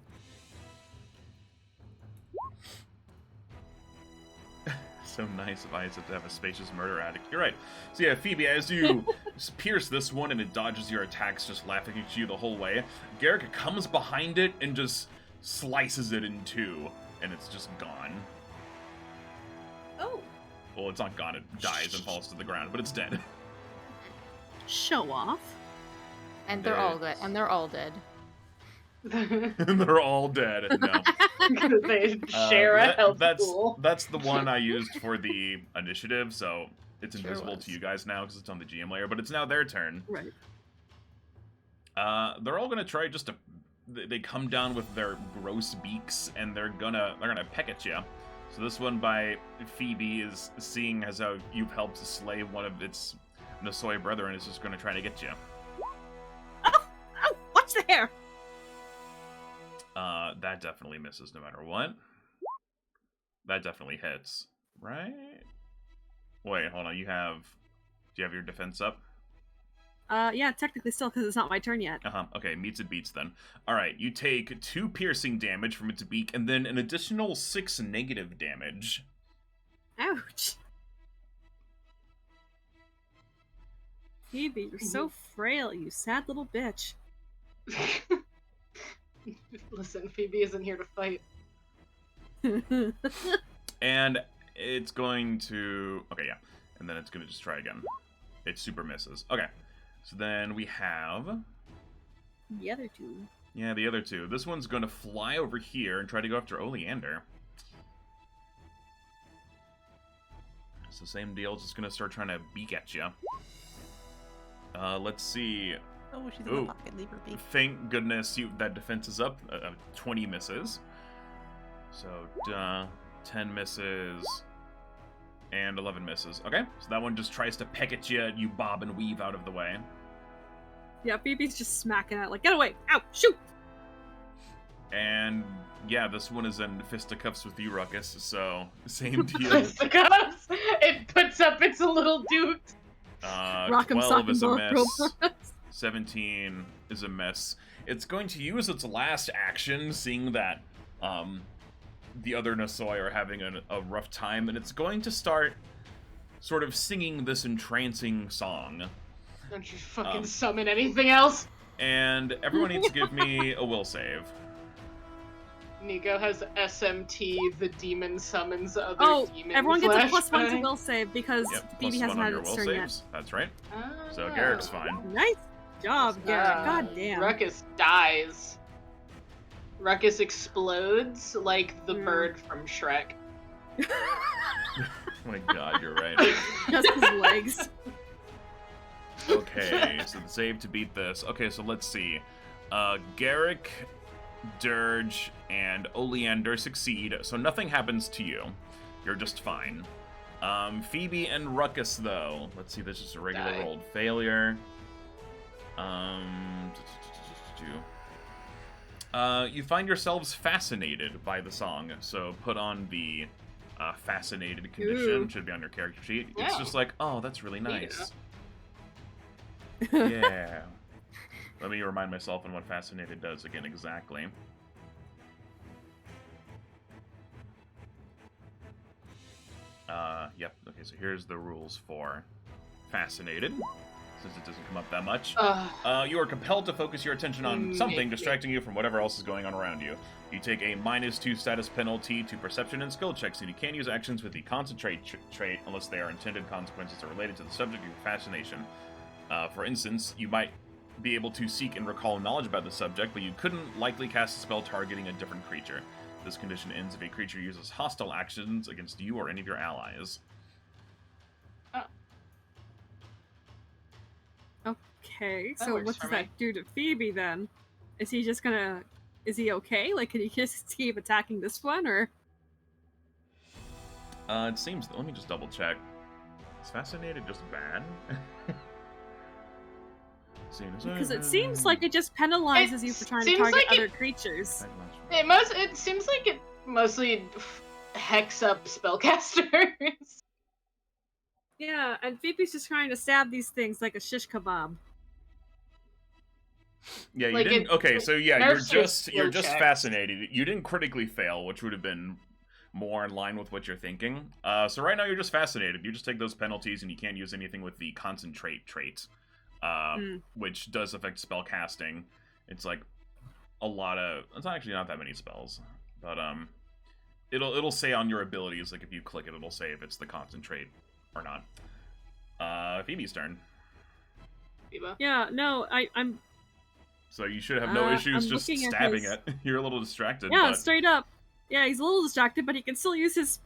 So nice of Isaac to have a spacious murder addict. You're right. So yeah, Phoebe, as you pierce this one and it dodges your attacks, just laughing at you the whole way, Garrick comes behind it and just slices it in two, and it's just gone. Oh. Well, it's not gone, it dies and falls to the ground, but it's dead. Show off. And they're all good. And they're all dead. And they're all dead. No. They share a health that's pool. That's the one I used for the initiative, so it's Sure invisible was. to you guys now because it's on the GM layer, but it's now their turn. Right. They're all gonna try just to. They come down with their gross beaks, and they're gonna peck at you. So this one by Phoebe is seeing as how you've helped slay one of its Nasoy brethren, is just gonna try to get you. Oh, watch the hair. That definitely misses no matter what. That definitely hits, right? Wait, hold on. Do you have your defense up? Yeah, technically still, because it's not my turn yet. Okay, meets it beats then. Alright, you take 2 piercing damage from its beak, and then an additional 6 negative damage. Ouch. Phoebe, you're so frail, you sad little bitch. Listen, Phoebe isn't here to fight. And it's going to... Okay, yeah. And then it's going to just try again. It super misses. Okay. So then we have... The other two. Yeah, the other two. This one's going to fly over here and try to go after Oleander. So same deal, just going to start trying to beak at you. Let's see. Oh, she's in the pocket. Leave her be. Thank goodness that defense is up. 20 misses. So, 10 misses. And 11 misses. Okay, so that one just tries to peck at you. You bob and weave out of the way. Yeah, Phoebe's just smacking it like, get away! Ow! Shoot! And yeah, this one is in fisticuffs with you, Ruckus, so same deal. Fisticuffs! It puts up its little dude. 12 is a miss. 17 is a miss. It's going to use its last action, seeing that the other Nasoy are having a rough time, and it's going to start sort of singing this entrancing song. Don't you fucking summon anything else? And everyone needs to give me a will save. Nico has SMT, the demon summons other demons. Everyone gets a +1 to flashbang. will save because Yep, Phoebe +1 hasn't on had your its will turn saves. That's right. So Oh. Garrick's fine. yet. Nice job, Garrick. God damn. Ruckus dies. Ruckus explodes like the bird from Shrek. Oh my god, you're right. Just his legs. Okay, so the save to beat this. Okay, so let's see. Garrick, Dirge, and Oleander succeed, so nothing happens to you. You're just fine. Phoebe and Ruckus, though. Let's see, this is a regular Die. rolled failure. You find yourselves fascinated by the song, so put on the fascinated condition. Ooh. Should be on your character sheet. It's Wow. just like, oh, that's really nice. Yeah. Yeah. Let me remind myself on what fascinated does again exactly. Yep. Okay, so here's the rules for fascinated. Since it doesn't come up that much. You are compelled to focus your attention on something distracting you from whatever else is going on around you. You take a -2 status penalty to perception and skill checks, and you can't use actions with the concentrate trait unless they are intended consequences or related to the subject of your fascination. For instance, you might be able to seek and recall knowledge about the subject, but you couldn't likely cast a spell targeting a different creature. This condition ends if a creature uses hostile actions against you or any of your allies. Okay, That so works what for does me. that do to Phoebe then? Is he just gonna... Is he okay? Like, can he just keep attacking this one, or... It seems... Let me just double check. Is fascinated just bad? Because it seems like it just penalizes you for trying to seems target like other creatures. It seems like it mostly hex up spellcasters. Yeah, and Phoebe's just trying to stab these things like a shish kebab. Yeah, you Like, didn't. Okay, so yeah, nerfs you're your skill just checks. fascinated. You didn't critically fail, which would have been more in line with what you're thinking. So right now you're just fascinated. You just take those penalties, and you can't use anything with the concentrate trait, which does affect spell casting. It's like a lot of. It's actually not that many spells, but it'll say on your abilities, like if you click it, it'll say if it's the concentrate or not. Phoebe's turn. Yeah, no, I'm... So you should have no issues I'm just looking at stabbing his- it. You're a little distracted. Yeah, but... straight up. Yeah, he's a little distracted, but he can still use his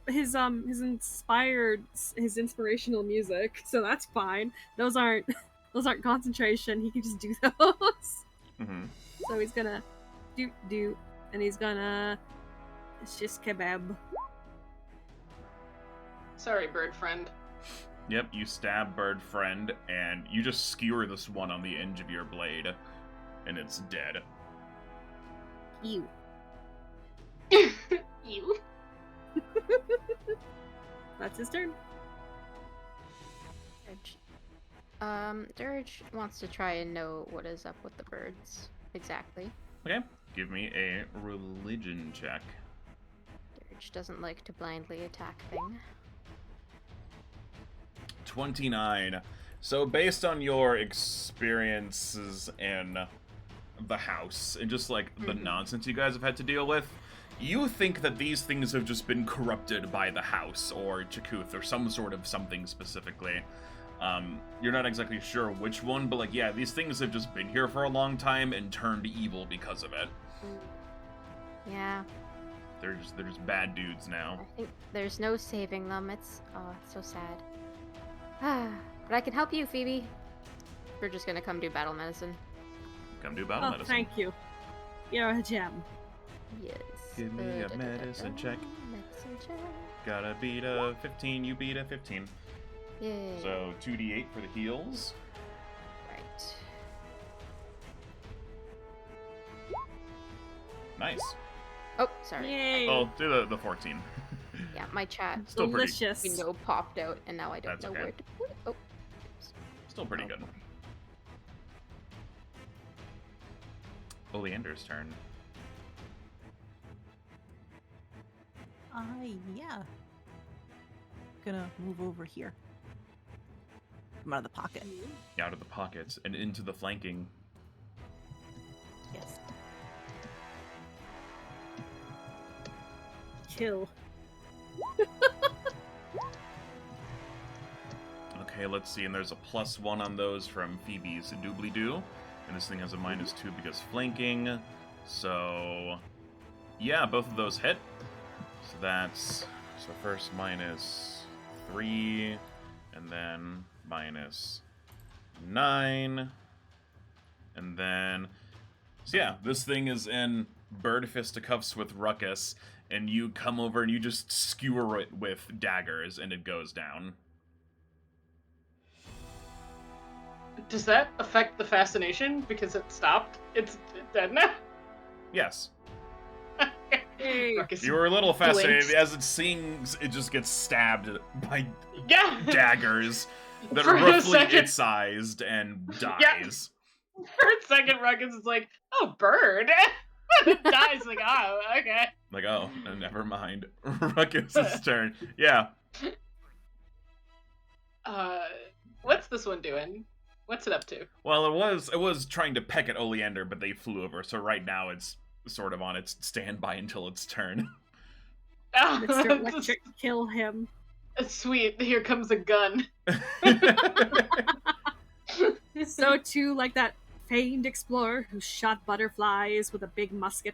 inspirational music, so that's fine. Those aren't concentration. He can just do those. Mm-hmm. So he's gonna do, and he's gonna shish kebab. Sorry, bird friend. Yep, you stab bird friend, and you just skewer this one on the edge of your blade, and it's dead. Ew. You. That's his turn. Dirge. Dirge wants to try and know what is up with the birds exactly. Okay, give me a religion check. Dirge doesn't like to blindly attack things. 29. So based on your experiences in the house and just like the nonsense you guys have had to deal with, you think that these things have just been corrupted by the house or Chakouth or some sort of something specifically. You're not exactly sure which one, but like, yeah, these things have just been here for a long time and turned evil because of it. Yeah. They're just bad dudes now. I think there's no saving them. It's so sad. But I can help you, Phoebe. We're just gonna come do battle medicine. Come do battle medicine. Thank you. You're a gem. Yes. Give me a medicine check. Medicine check. Gotta beat a 15, you beat a 15. Yay. So 2d8 for the heals. Right. Nice. Oh, sorry. Yay. Oh, do the 14. Yeah, my chat Still pretty, Delicious. window popped out, and now I don't That's know okay. where to put it. Oh. still pretty good. Oleander's turn. Yeah. Gonna move over here. Come out of the pocket. Out of the pockets and into the flanking. Yes. Kill. Okay, let's see, and there's a +1 on those from Phoebe's doobly-doo. And this thing has a -2 because flanking. So, yeah, both of those hit. So that's, so first -3, and then -9. And then, so yeah, this thing is in bird fisticuffs with Ruckus, and you come over and you just skewer it with daggers, and it goes down. Does that affect the fascination because it stopped? It's dead now. Yes. Hey. Ruckus You were a little fascinated blinks. as it sings. It just gets stabbed by Yeah. daggers that For are a roughly second. its sized and dies. For a second, Ruckus is like, "Oh, bird." It dies like, "Oh, okay." Like, oh, never mind. Ruckus's turn. Yeah. What's this one doing? What's it up to? Well, it was trying to peck at Oleander, but they flew over. So right now it's sort of on its standby until its turn. Mr. Electric, kill him. Sweet. Here comes a gun. So too, like that famed explorer who shot butterflies with a big musket.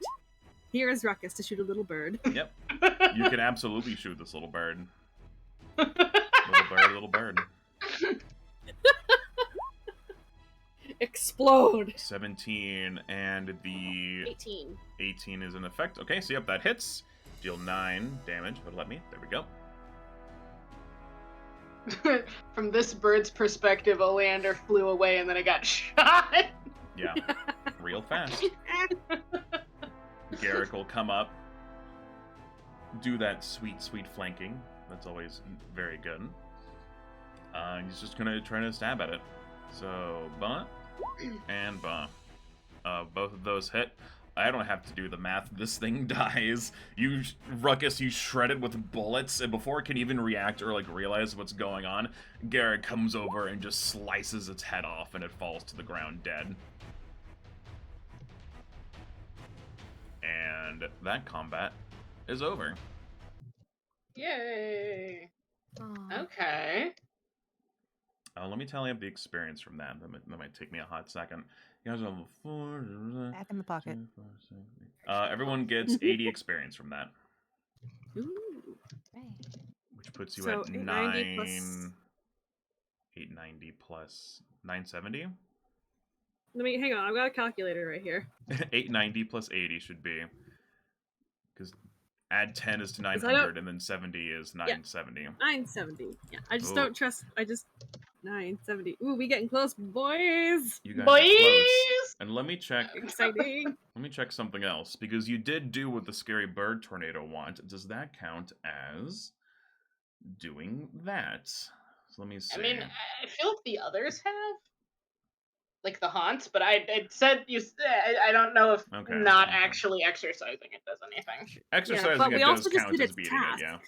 Here is Ruckus to shoot a little bird. Yep. You can absolutely shoot this little bird. Little bird. Explode! 17 and the 18. 18 is in effect. Okay, so yep, that hits. Deal 9 damage, but let me. There we go. From this bird's perspective, Oleander flew away and then it got shot. Yeah. Real fast. Garrick will come up. Do that sweet, sweet flanking. That's always very good. He's just gonna try to stab at it. So, and both of those hit. I don't have to do the math. This thing dies. Ruckus, you shred it with bullets, and before it can even react or, like, realize what's going on, Garrick comes over and just slices its head off, and it falls to the ground dead. And that combat is over. Yay. Aw. Okay. Let me tally up the experience from that. That might take me a hot second. You guys are level 4. Back in the pocket. Everyone gets 80 experience from that, Ooh. Right. which puts you So, at 890 plus- 890 plus 970. Hang on, I've got a calculator right here. 890 plus 80 should be, because add 10 is to 'Cause I 900, and then 70 is 970. 970. Yeah, I just Ooh. don't trust. 970. Ooh, we getting close, boys. You guys are Boys! close. And let me check. Exciting. Let me check something else, because you did do what the scary bird tornado want. Does that count as doing that? So let me see. I mean, I feel like the others have. Like the haunts, but I said I don't know if Okay. not Okay. actually exercising it does anything. Exercising but we it does also just count did as its beating task. it, yeah.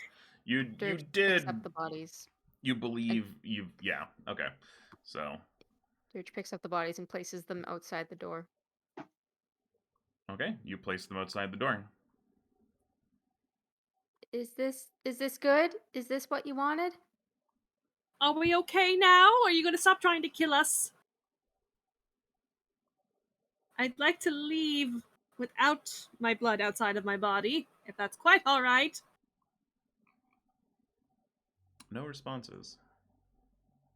You Dirge did. picks up the bodies. You believe you. Yeah. Okay. So. Dirge picks up the bodies and places them outside the door. Okay. You place them outside the door. Is this good? Is this what you wanted? Are we okay now? Are you going to stop trying to kill us? I'd like to leave without my blood outside of my body, if that's quite all right. No responses.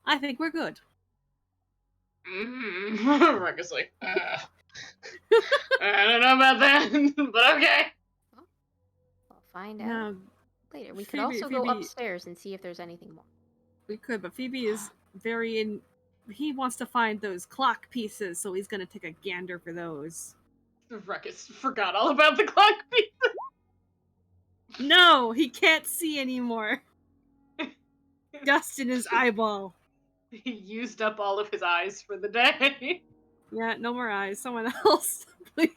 I think we're good. Ruckus like, I don't know about that, but okay. I'll find out Now, later. We could Phoebe- also go Phoebe- upstairs and see if there's anything more. we could, but Phoebe is very in. He wants to find those clock pieces, so he's going to take a gander for those. Ruckus forgot all about the clock piece. No, he can't see anymore. Dust in his eyeball. He used up all of his eyes for the day. Yeah, no more eyes. Someone else, please.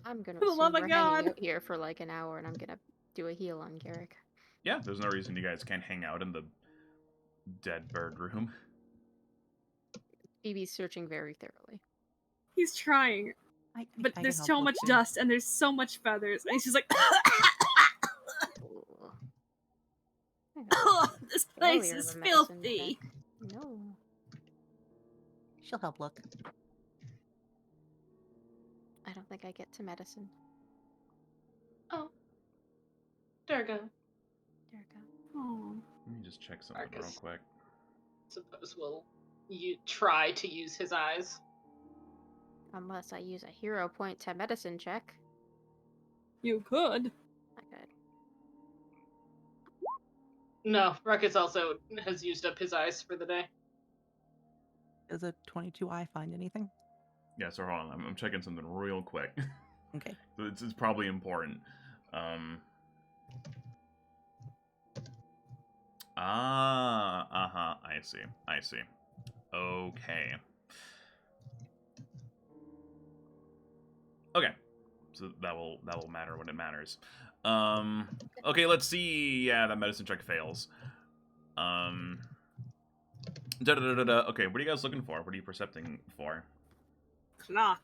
I'm gonna For the assume love of we're God. hanging out here for like an hour, and I'm gonna do a heal on Garrick. Yeah. There's no reason you guys can't hang out in the dead bird room. Phoebe's searching very thoroughly. He's trying, but I there's can so help much with that. dust and there's so much feathers, and she's like, Ooh. this place Failure is of a medicine filthy. check. No. She'll help look. I don't think I get to medicine. Oh. There we go. There we go. Oh. Let me just check something real Marcus. quick. Suppose you try to use his eyes. Unless I use a hero point to medicine check. You could. I could. No, Ruckus also has used up his eyes for the day. Does a 22 eye find anything? Yeah, so hold on. I'm checking something real quick. Okay. So it's probably important. I see. Okay. Okay. So that will matter when it matters. Okay, let's see. Yeah, that medicine check fails. Okay, what are you guys looking for? What are you percepting for? Clock.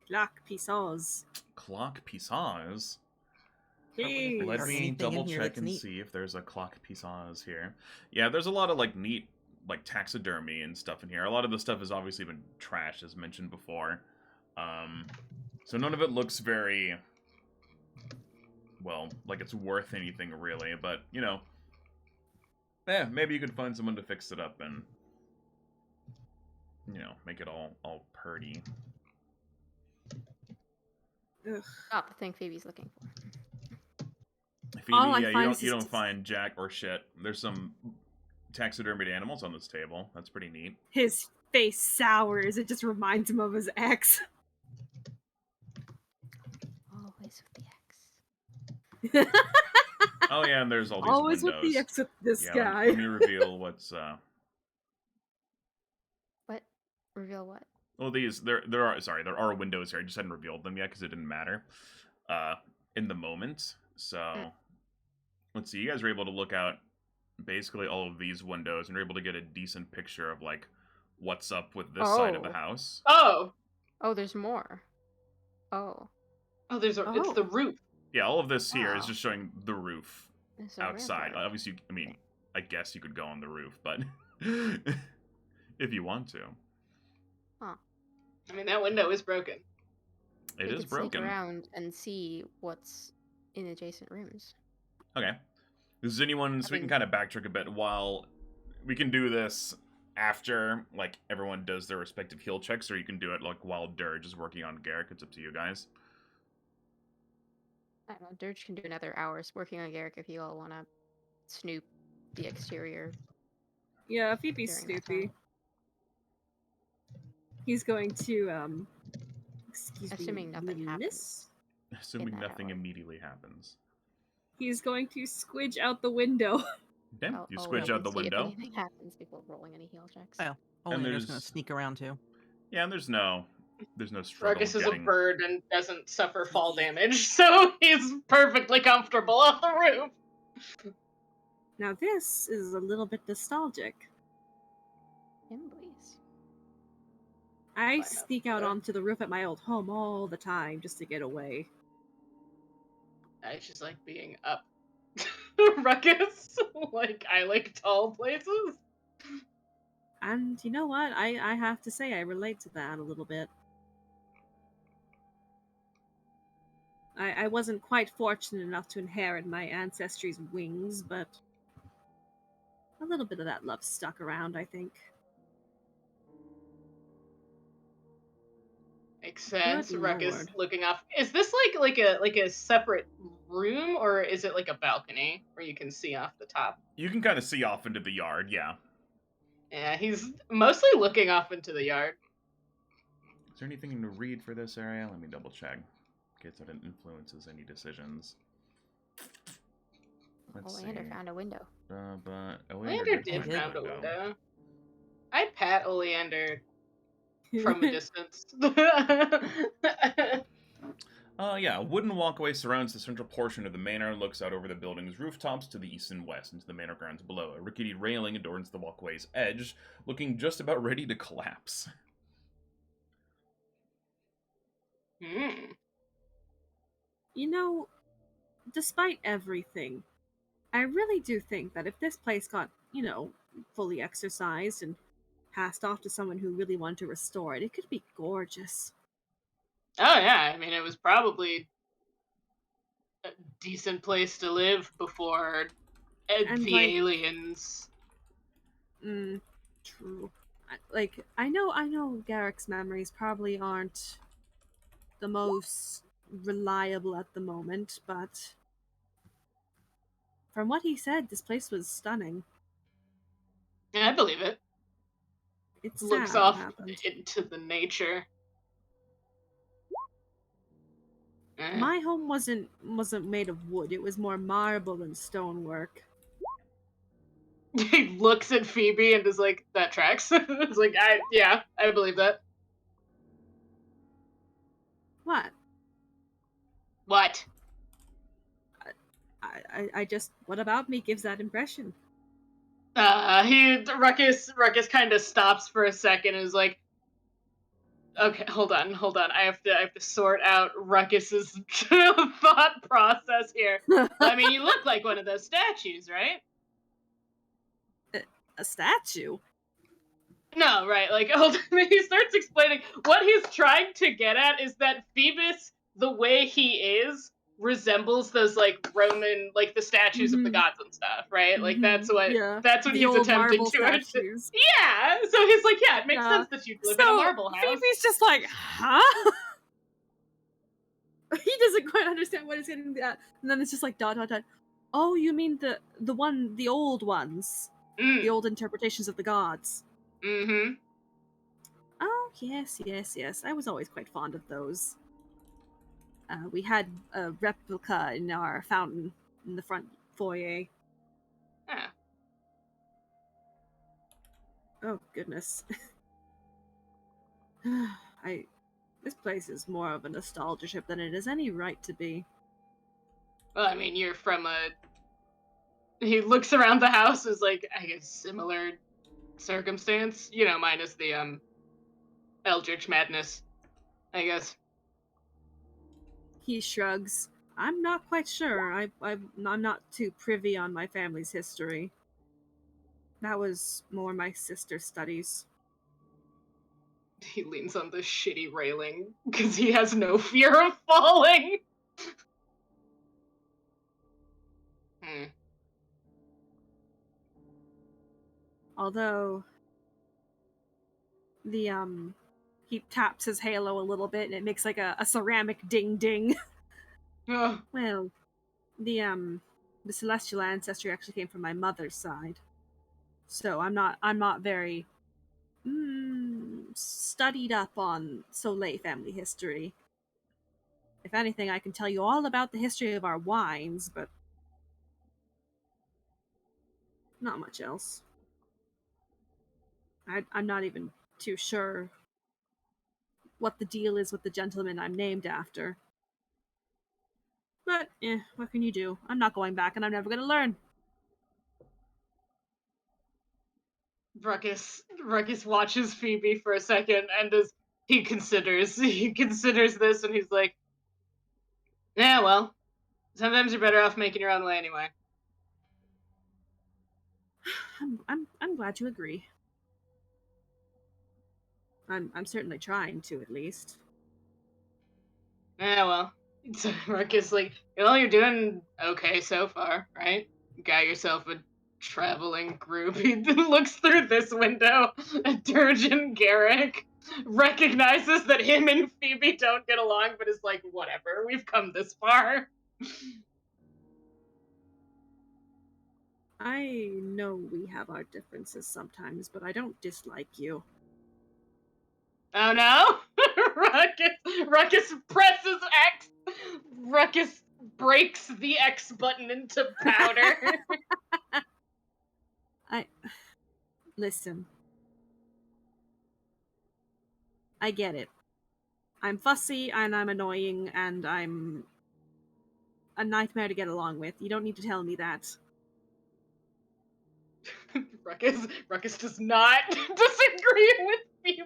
Clock pieces. Clock pieces? Please. Let Or me anything in double here check that's and neat. see if there's a clock pieces here. Yeah, there's a lot of like neat like taxidermy and stuff in here. A lot of the stuff has obviously been trashed, as mentioned before. So none of it looks very well, like it's worth anything really, but you know, maybe you could find someone to fix it up and you know, make it all purty. Ugh. Not the thing Phoebe's looking for. Phoebe, All I yeah, find you is don't just- find jack or shit. There's some taxidermied animals on this table. That's pretty neat. His face sours. It just reminds him of his ex. Always with the X. Oh yeah, and there's all these Always windows. with the ex with this Yeah, guy. let me reveal what's What? Reveal what? well, there are windows here. I just hadn't revealed them yet because it didn't matter in the moment. So let's see. You guys are able to look out basically all of these windows and you're able to get a decent picture of like what's up with this side of the Oh. house. Oh, Oh, there's more. Oh. it's Oh. the roof. Yeah, all of this here is Wow. just showing the roof There's a outside. railroad. Obviously, I mean, I guess you could go on the roof, but if you want to, I mean, that window is broken. it We is could sneak broken. around and see what's in adjacent rooms. Okay. Does anyone, so we can kind of backtrack a bit while we can do this after, like, everyone does their respective heal checks, or you can do it, like, while Dirge is working on Garrick. It's up to you guys. I don't know. Dirge can do another hour's working on Garrick if you all want to snoop the exterior. Yeah, Phoebe's During that Snoopy. time. He's going to excuse Assuming me, nothing miss? Assuming that nothing hour. immediately happens. He's going to squidge out the window. Okay, you squidge wait out and the see window. If anything happens before rolling any heal checks. Well, Oleander's gonna there's- sneak around too. Yeah, and there's no struggle Ruckus is getting... a bird and doesn't suffer fall damage, so he's perfectly comfortable off the roof. Now this is a little bit nostalgic. Please. I have sneak out that. onto the roof at my old home all the time just to get away. I just like being up. Ruckus. Like, I like tall places. And you know what? I have to say I relate to that a little bit. I wasn't quite fortunate enough to inherit my ancestry's wings, but a little bit of that love stuck around, I think. Makes sense. Good Ruckus lord. looking off. Is this like a separate room, or is it like a balcony where you can see off the top? You can kind of see off into the yard, yeah. Yeah, he's mostly looking off into the yard. Is there anything to read for this area? Let me double check. In case that it influences any decisions. Let's Oleander see. found a window. But Oleander did find a found a window. I'd pat Oleander from a distance. Yeah, a wooden walkway surrounds the central portion of the manor and looks out over the building's rooftops to the east and west into the manor grounds below. A rickety railing adorns the walkway's edge, looking just about ready to collapse. You know, despite everything, I really do think that if this place got, fully exercised and passed off to someone who really wanted to restore it, it could be gorgeous. Oh yeah, I mean it was probably a decent place to live before And, the like- aliens. True. I know Garrick's memories probably aren't the most reliable at the moment, but from what he said, this place was stunning. Yeah, I believe it. It's Looks sad what off happened. into the nature. My home wasn't made of wood. It was more marble and stonework. He looks at Phoebe and is like, that tracks. It's like, I believe that. What? What? I just, what about me gives that impression? Ruckus kind of stops for a second and is like, okay, hold on. I have to sort out Ruckus's thought process here. Well, I mean, you look like one of those statues, right? A statue? No, right, like, hold on. He starts explaining what he's trying to get at is that Phoebus, the way he is, resembles those, like, Roman, like, the statues of the gods and stuff, right? Like, that's what the he's old attempting marble to... statues. Yeah! So he's like, yeah, it makes sense that you'd live in a marble house. Phoebe's just like, huh? He doesn't quite understand what he's getting at. And then it's just like, ... Oh, you mean the old ones. The old interpretations of the gods. Mm-hmm. Oh, yes. I was always quite fond of those. We had a replica in our fountain in the front foyer. Yeah. Oh, goodness. This place is more of a nostalgia trip than it has any right to be. Well, I mean, you're from a... He looks around the house, is like, I guess, similar circumstance. You know, minus the, Eldritch madness, I guess. He shrugs. I'm not quite sure. I'm not too privy on my family's history. That was more my sister's studies. He leans on the shitty railing, because he has no fear of falling! Although, he taps his halo a little bit and it makes like a ceramic ding-ding. Well, the celestial ancestry actually came from my mother's side. So I'm not very studied up on Soleil family history. If anything, I can tell you all about the history of our wines, but not much else. I'm not even too sure what the deal is with the gentleman I'm named after. But, what can you do? I'm not going back and I'm never gonna learn. Ruckus watches Phoebe for a second, and he considers this, and he's like, yeah, well, sometimes you're better off making your own way anyway. I'm glad you agree. I'm certainly trying to, at least. Yeah, well, Ruckus, like, you're doing okay so far, right? You got yourself a traveling group. He looks through this window at Dirge and Garrick, recognizes that him and Phoebe don't get along, but is like, whatever, we've come this far. I know we have our differences sometimes, but I don't dislike you. Oh no? Ruckus presses X. Ruckus breaks the X button into powder. Listen. I get it. I'm fussy, and I'm annoying, and I'm a nightmare to get along with. You don't need to tell me that. Ruckus does not disagree with Phoebe.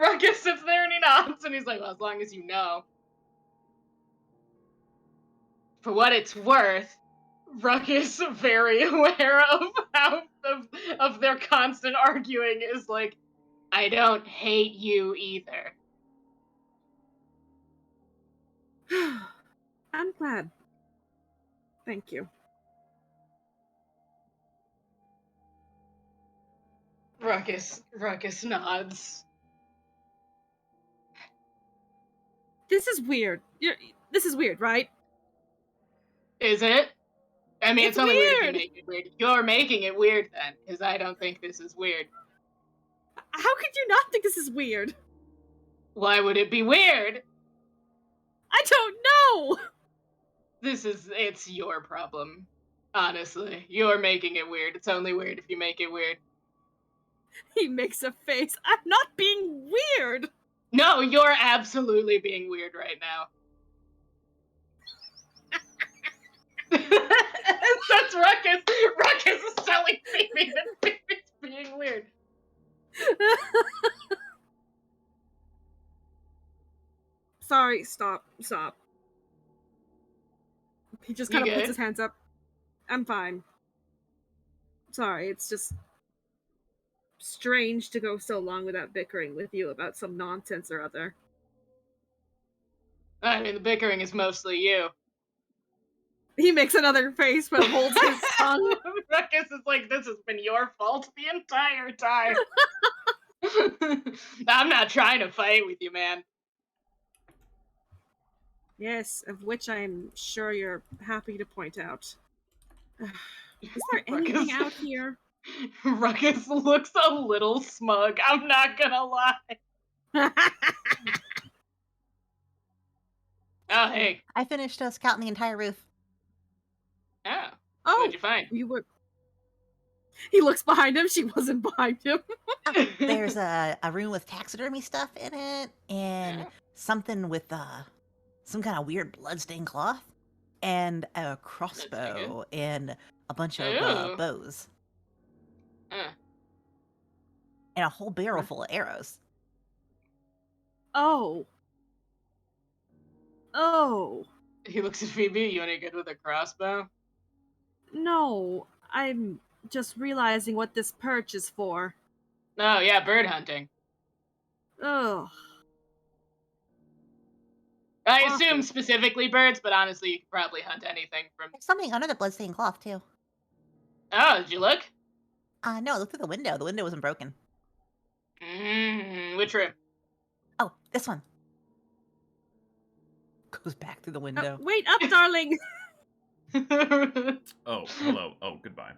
Ruckus sits there and he nods, and he's like, well, as long as you know. For what it's worth, Ruckus, very aware of their constant arguing, is like, I don't hate you either. I'm glad. Thank you. Ruckus nods. This is weird. This is weird, right? Is it? I mean, it's only weird if you weird. make it weird. You're making it weird then, because I don't think this is weird. How could you not think this is weird? Why would it be weird? I don't know! It's your problem. Honestly, you're making it weird. It's only weird if you make it weird. He makes a face. I'm not being weird! No, you're absolutely being weird right now. That's Ruckus. Ruckus is telling Phoebe that Phoebe's being weird. Sorry, stop. He just kind of puts good? his hands up. I'm fine. Sorry, it's just strange to go so long without bickering with you about some nonsense or other. I mean, the bickering is mostly you. He makes another face but holds his tongue. Ruckus is like, this has been your fault the entire time. I'm not trying to fight with you, man. Yes, of which I'm sure you're happy to point out. Is there anything Ruckus. out here? Ruckus looks a little smug, I'm not gonna lie. Oh, hey. I finished scouting the entire roof. Oh, Oh, what'd you find? you were. He looks behind him. She wasn't behind him. There's a room with taxidermy stuff in it, and something with some kind of weird bloodstained cloth, and a crossbow, and a bunch of Ooh. bows, Uh, and a whole barrel full of arrows. Oh. he looks at Phoebe, you any good with a crossbow? No, I'm just realizing what this perch is for. Oh, yeah, bird hunting. Ugh. I Awful. assume specifically birds, but honestly, you could probably hunt anything from... There's something under the bloodstained cloth, too. Oh, did you look? No, look through the window. The window wasn't broken. Which room? Oh, this one. Goes back through the window. Wait up, darling! Oh, hello. Oh, goodbye.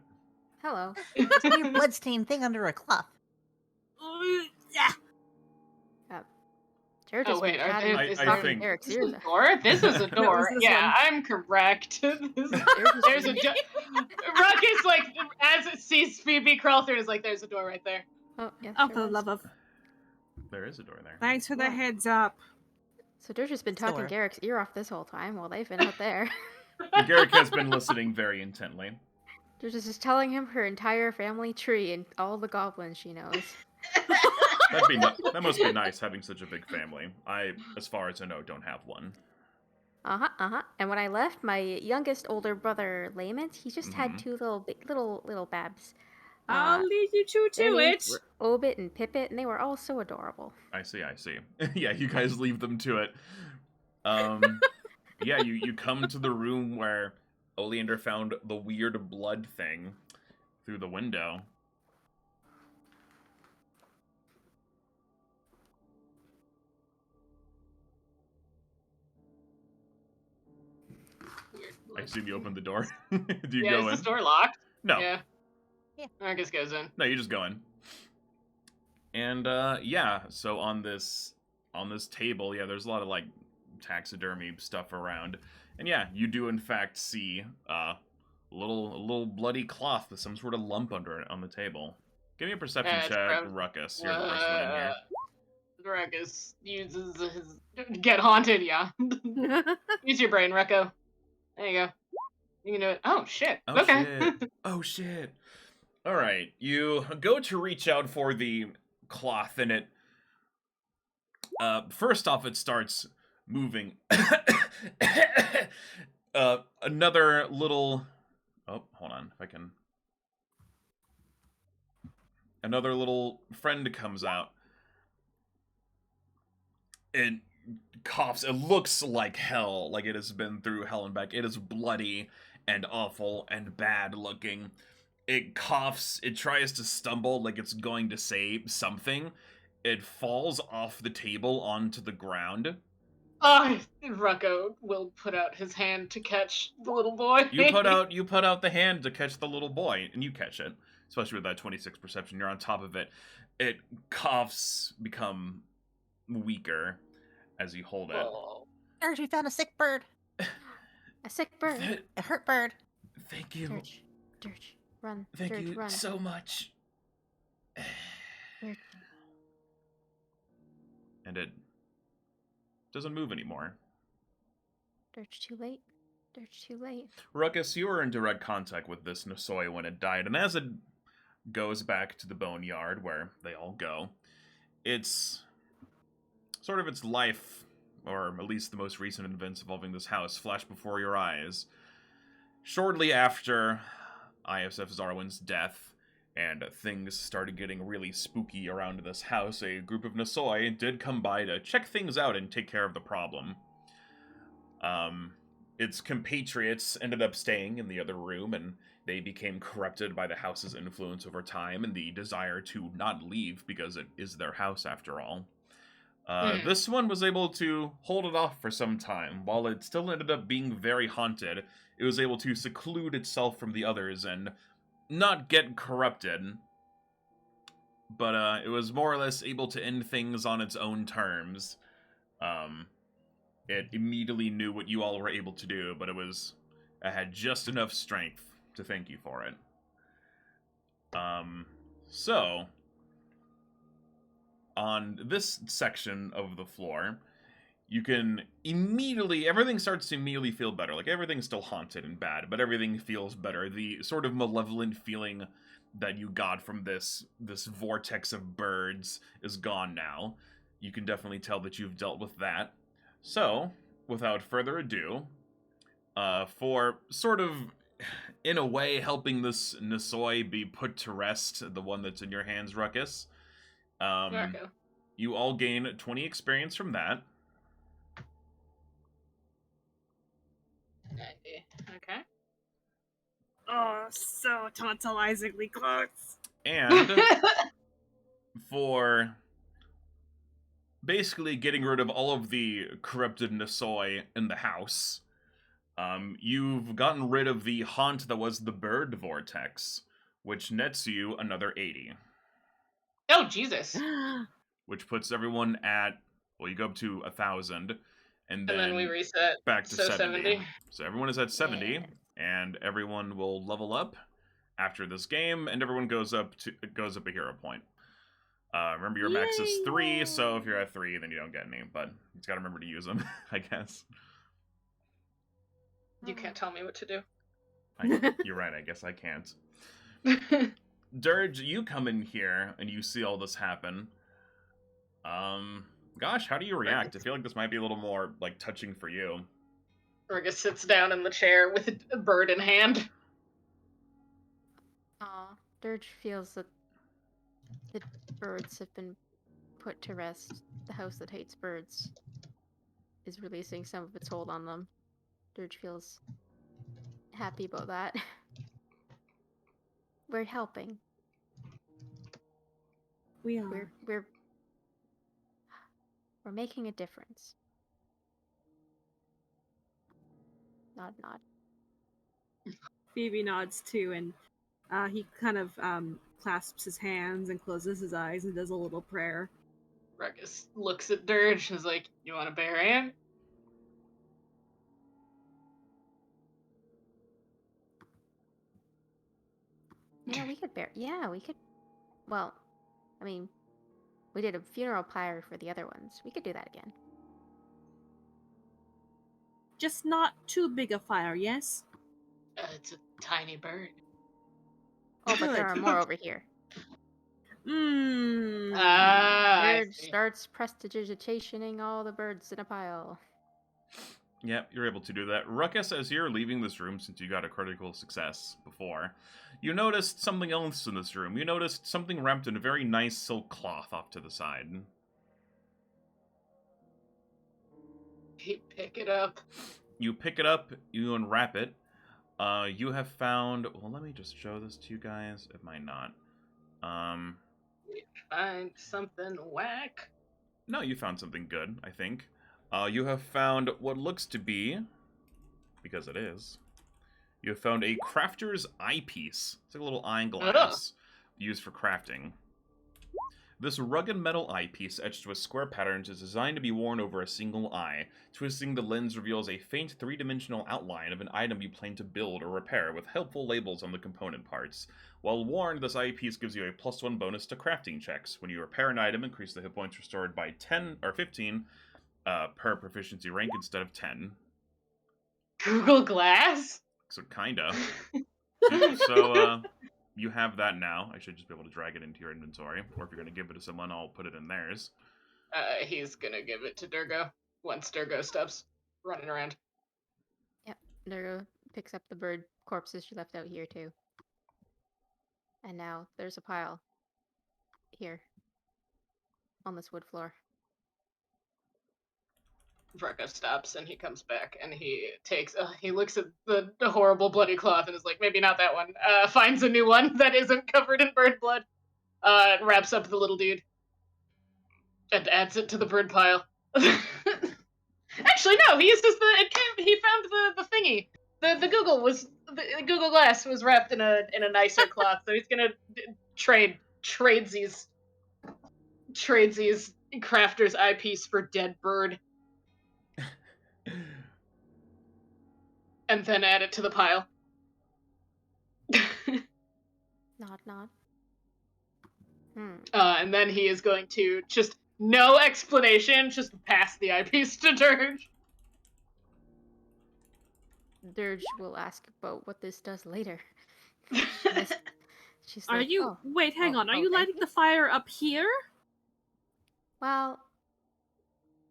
Hello. There's a weird bloodstained thing under a cloth. Dirge Oh, has wait, been are chatting there- with is I talking think- Eric's This ears is a out. door? This is a door. this Yeah, one. I'm correct. There's There's a door. Ruckus, like, as it sees Phoebe crawl through, is like, there's a door right there. Oh, yeah, Oh, sure for the was. love of. There is a door there. Thanks for the Yeah. heads up. So Dirge has been Store. talking Garrick's ear off this whole time while they've been out there. Garrick has been listening very intently. Dirge is just telling him her entire family tree and all the goblins she knows. That must be nice having such a big family. I, as far as I know, don't have one. And when I left, my youngest older brother, Layment, he just had Mhm. two little babs. I'll lead you two Their to names it. were Obit and Pippet, and they were all so adorable. I see. Yeah, you guys leave them to it. Yeah, you come to the room where Oleander found the weird blood thing through the window. Weird. I assume you opened the door. Do you Yeah, go is in? this door locked? No. Yeah. Yeah. Ruckus goes in. No, you just go in. And yeah, so on this table, yeah, there's a lot of like taxidermy stuff around. And yeah, you do in fact see a little bloody cloth with some sort of lump under it on the table. Give me a perception It's check, prob- Ruckus. You're the first one in here. Ruckus uses his get haunted, yeah. Use your brain, Rucko. There you go. You can do it. Oh shit. Oh Okay. shit. Oh shit. All right, you go to reach out for the cloth, and it first off it starts moving. Another little hold on, if I can. Another little friend comes out. It coughs. It looks like hell, like it has been through hell and back. It is bloody and awful and bad looking. It coughs. It tries to stumble like it's going to say something. It falls off the table onto the ground. Oh, Rucko will put out his hand to catch the little boy. You put out the hand to catch the little boy, and you catch it. Especially with that 26 perception, you're on top of it. It coughs become weaker as you hold it. Oh. Dirge, we found a sick bird. A sick bird. A hurt bird. Thank you. Dirge, run. Thank Dirge, you run. so much. Dirge. And it doesn't move anymore. Dirge, too late. Dirge, too late. Ruckus, you were in direct contact with this Nisoi when it died, and as it goes back to the boneyard where they all go, it's sort of its life, or at least the most recent events involving this house, flash before your eyes. Shortly after ISF Zarwin's death, and things started getting really spooky around this house, a group of Nisoi did come by to check things out and take care of the problem. Its compatriots ended up staying in the other room, and they became corrupted by the house's influence over time and the desire to not leave because it is their house after all. This one was able to hold it off for some time. While it still ended up being very haunted, it was able to seclude itself from the others and not get corrupted. But it was more or less able to end things on its own terms. It immediately knew what you all were able to do, but it had just enough strength to thank you for it. So, on this section of the floor, you can everything starts to immediately feel better. Like, everything's still haunted and bad, but everything feels better. The sort of malevolent feeling that you got from this vortex of birds is gone now. You can definitely tell that you've dealt with that. So, without further ado, for sort of, in a way, helping this Nisoi be put to rest, the one that's in your hands, Ruckus, you all gain 20 experience from that. Okay. Oh, so tantalizingly close. And for basically getting rid of all of the corrupted Nisoi in the house, you've gotten rid of the haunt that was the bird vortex, which nets you another 80. Oh, Jesus. Which puts everyone at, well, you go up to 1,000, and then we reset back to so 70. So everyone is at 70, and everyone will level up after this game, and everyone goes up a hero point. Remember, your max is 3, so if you're at 3, then you don't get any, but you just gotta remember to use them, I guess. You can't tell me what to do. You're right, I guess I can't. Dirge, you come in here, and you see all this happen. Gosh, how do you react? I feel like this might be a little more, like, touching for you. Ruckus sits down in the chair with a bird in hand. Aw, Dirge feels that the birds have been put to rest. The house that hates birds is releasing some of its hold on them. Dirge feels happy about that. We're helping. We are. We're making a difference. Nod, nod. Phoebe nods too, and he kind of clasps his hands and closes his eyes and does a little prayer. Ruckus looks at Dirge and is like, "You want to bear in?" Yeah, we could bear. Yeah, we could. Well, I mean, we did a funeral pyre for the other ones. We could do that again. Just not too big a fire, yes? It's a tiny bird. Oh, but there are more over here. Dirge See. starts prestidigitationing all the birds in a pile. Yep, you're able to do that. Ruckus, as you're leaving this room, since you got a critical success before, you noticed something else in this room. You noticed something wrapped in a very nice silk cloth off to the side. You pick it up. You pick it up, you unwrap it. You have found... Well, let me just show this to you guys. It might not. You find something whack. No, you found something good, I think. You have found what looks to be, because it is, you have found a crafter's eyepiece. It's like a little eyeglass used for crafting. This rugged metal eyepiece etched with square patterns is designed to be worn over a single eye. Twisting the lens reveals a faint three-dimensional outline of an item you plan to build or repair with helpful labels on the component parts. While worn, this eyepiece gives you a +1 bonus to crafting checks. When you repair an item, increase the hit points restored by 10 or 15 per proficiency rank instead of 10. Google Glass? So kinda. So, you have that now. I should just be able to drag it into your inventory. Or if you're going to give it to someone, I'll put it in theirs. He's gonna give it to Durgo once Durgo stops running around. Yep, Durgo picks up the bird corpses she left out here too. And now there's a pile here on this wood floor. Ruckus stops and he comes back and he takes. He looks at the horrible bloody cloth and is like, maybe not that one. Finds a new one that isn't covered in bird blood. Wraps up the little dude and adds it to the bird pile. Actually, no. He uses he found the thingy. The Google Glass was wrapped in a nicer cloth, so he's gonna trades these crafter's eyepiece for dead bird. And then add it to the pile. Nod. And then he is going to just, no explanation, just pass the eyepiece to Dirge. Dirge will ask about what this does later. She's Are like, you... "Oh, Wait, hang on. Are you thank lighting the fire up here? Well,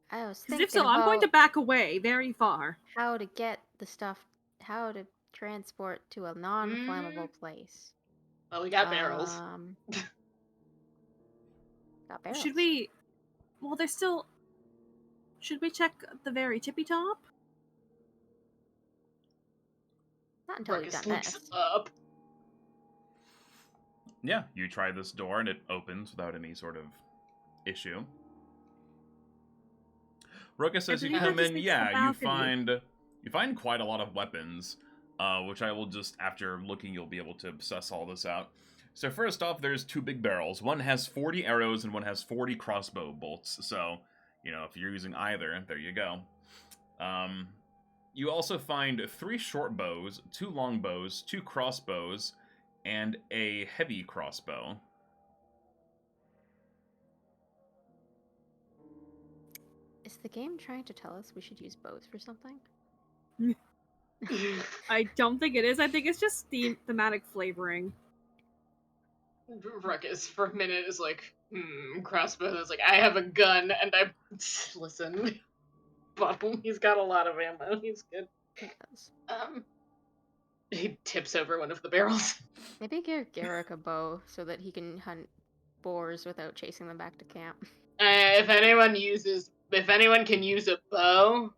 I was Because thinking if so, I'm going to about back away very far. how to get the stuff, how to transport to a non-flammable place. Well, we got barrels. Got barrels. Should we... Well, there's still... Should we check the very tippy top? Not until we've Ruckus done looks this. up. Yeah, you try this door and it opens without any sort of issue. Ruckus, as you believe come that in, just yeah, makes the you find quite a lot of weapons, which I will just, after looking, you'll be able to suss all this out. So first off, there's 2 big barrels. One has 40 arrows and one has 40 crossbow bolts. So, you know, if you're using either, there you go. You also find 3 short bows, 2 long bows, 2 crossbows, and a heavy crossbow. Is the game trying to tell us we should use bows for something? I don't think it is. I think it's just thematic flavoring. Ruckus, for a minute, is like, crossbow. Is like, I have a gun, and I... Listen. Bottom, he's got a lot of ammo. He's good. It does. He tips over one of the barrels. Maybe give Garrick a bow so that he can hunt boars without chasing them back to camp. If anyone can use a bow,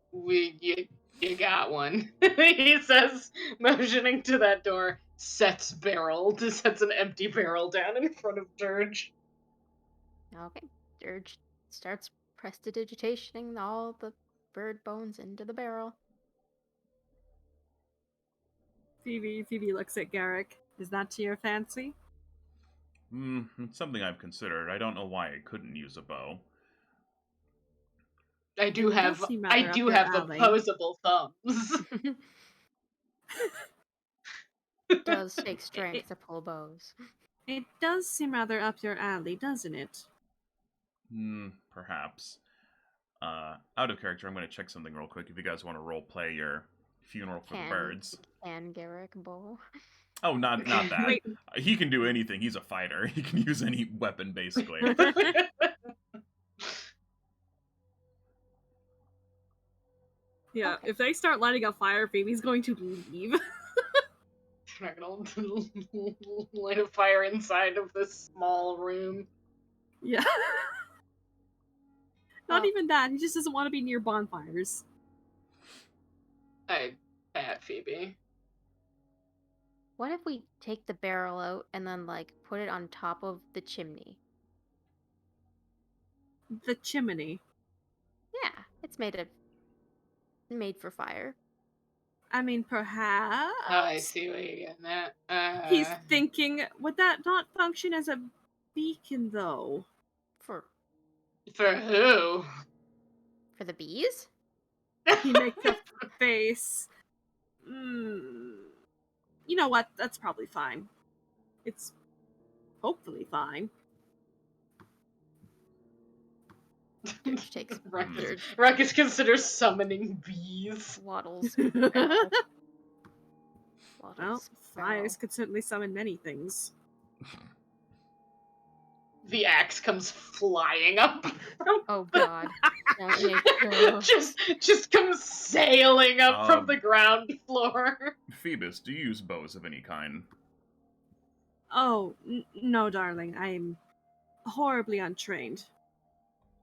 you got one. He says, motioning to that door, sets an empty barrel down in front of Dirge. Okay. Dirge starts prestidigitationing all the bird bones into the barrel. Phoebe looks at Garrick. Is that to your fancy? It's something I've considered. I don't know why I couldn't use a bow. I do have opposable thumbs. It does take strength to pull bows. It does seem rather up your alley, doesn't it? Perhaps. Out of character, I'm going to check something real quick if you guys want to role play your funeral for the birds. Can Garrick bow? Oh, not that. Wait. He can do anything. He's a fighter. He can use any weapon, basically. Yeah, Okay. if they start lighting a fire, Phoebe's going to leave. They're not gonna light a fire inside of this small room. Yeah. Not Well- even that. He just doesn't want to be near bonfires. I pat Phoebe. What if we take the barrel out and then, like, put it on top of the chimney? The chimney. Yeah, it's made for fire. I mean, perhaps. Oh, I see what you're getting at. He's thinking, would that not function as a beacon, though? For who? For the bees? He makes a face. You know what? That's probably fine. It's hopefully fine. Dirge takes Dirge Ruckus considers summoning bees. waddles. Well, Waddles. fires could certainly summon many things. The axe comes flying up. Oh god. Don't make just comes sailing up from the ground floor. Phoebus, do you use bows of any kind? Oh, no, darling. I'm horribly untrained.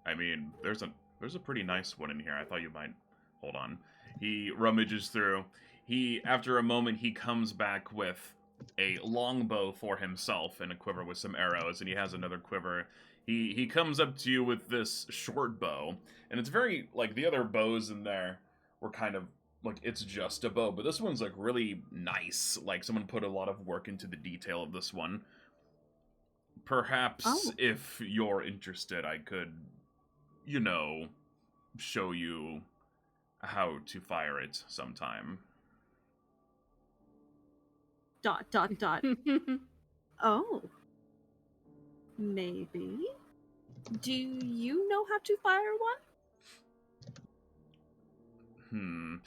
I mean, there's a pretty nice one in here. I thought you might. Hold on. He rummages through. After a moment, he comes back with a longbow for himself and a quiver with some arrows, and he has another quiver. He comes up to you with this short bow, and it's very, like, the other bows in there were kind of, like, it's just a bow, but this one's, like, really nice. Like, someone put a lot of work into the detail of this one. Perhaps, if you're interested, I could, you know, show you how to fire it sometime. ... Oh. Maybe. Do you know how to fire one?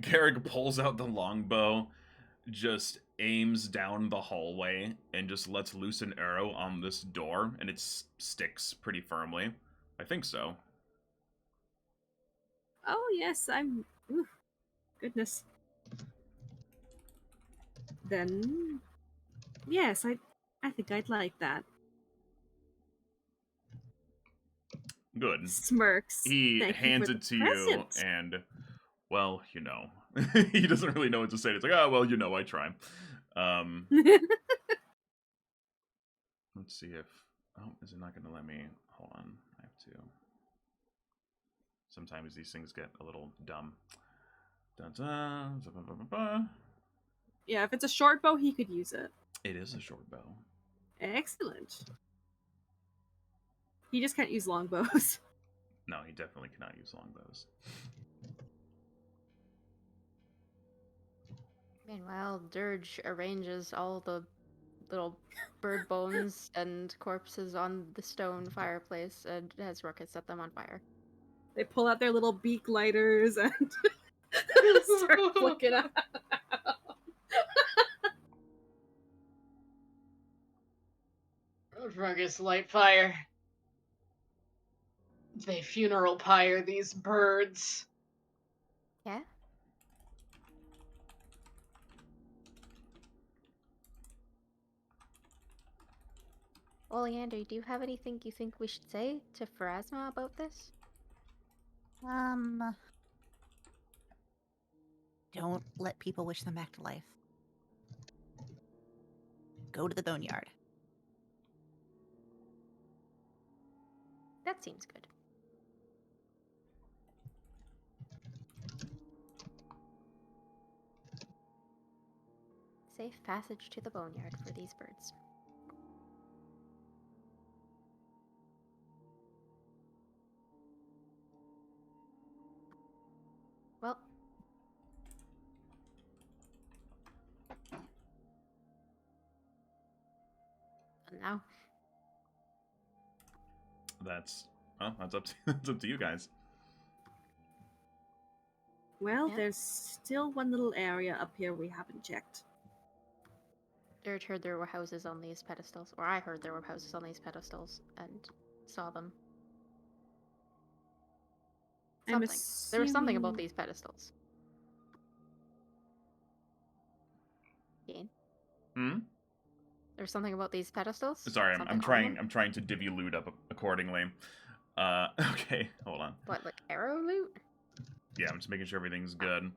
Garrick pulls out the longbow, just aims down the hallway, and just lets loose an arrow on this door, and it sticks pretty firmly. I think so. Oh, yes, I'm... Ooh, goodness. Then... Yes, I think I'd like that. Good. Smirks. He Thank hands you for it to the you, present. and, well, you know. He doesn't really know what to say. It's like, oh, well, you know, I try. Let's see if... Oh, is it not going to let me... Hold on. I have to... Sometimes these things get a little dumb. Dun-dun, ba-ba-ba-ba-ba. Yeah, if it's a short bow, he could use it. It is a short bow. Excellent. He just can't use longbows. No, he definitely cannot use longbows. Meanwhile, Dirge arranges all the little bird bones and corpses on the stone fireplace and has Ruckus set them on fire. They pull out their little beak lighters and start flicking out. Ruckus light fire. They funeral pyre these birds. Yeah? Oleander, do you have anything you think we should say to Pharasma about this? Don't let people wish them back to life. Go to the boneyard. That seems good. Safe passage to the boneyard for these birds. Well, and now That's up to, that's up to you guys. Well, Yeah. there's still one little area up here we haven't checked. Dirge heard there were houses on these pedestals, or I heard there were houses on these pedestals and saw them. I'm Something. There was something about assuming- these pedestals. Jane? There's something about these pedestals? Sorry, Something I'm on trying. them? I'm trying to divvy loot up accordingly. Okay, hold on. What, like arrow loot? Yeah, I'm just making sure everything's good.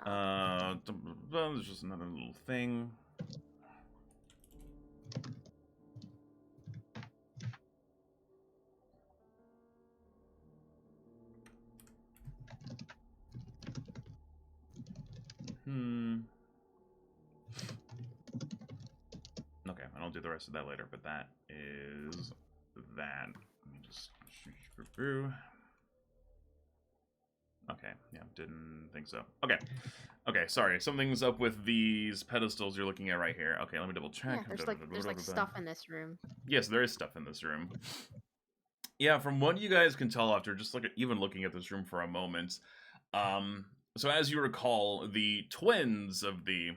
There's just another little thing. Okay, I'll do the rest of that later, but that is that. Let me just Okay, yeah, didn't think so. Okay, sorry. Something's up with these pedestals you're looking at right here. Okay, let me double check. Yeah, there's like stuff in this room. Yes, there is stuff in this room. Yeah, from what you guys can tell after just even looking at this room for a moment, so as you recall, the twins of the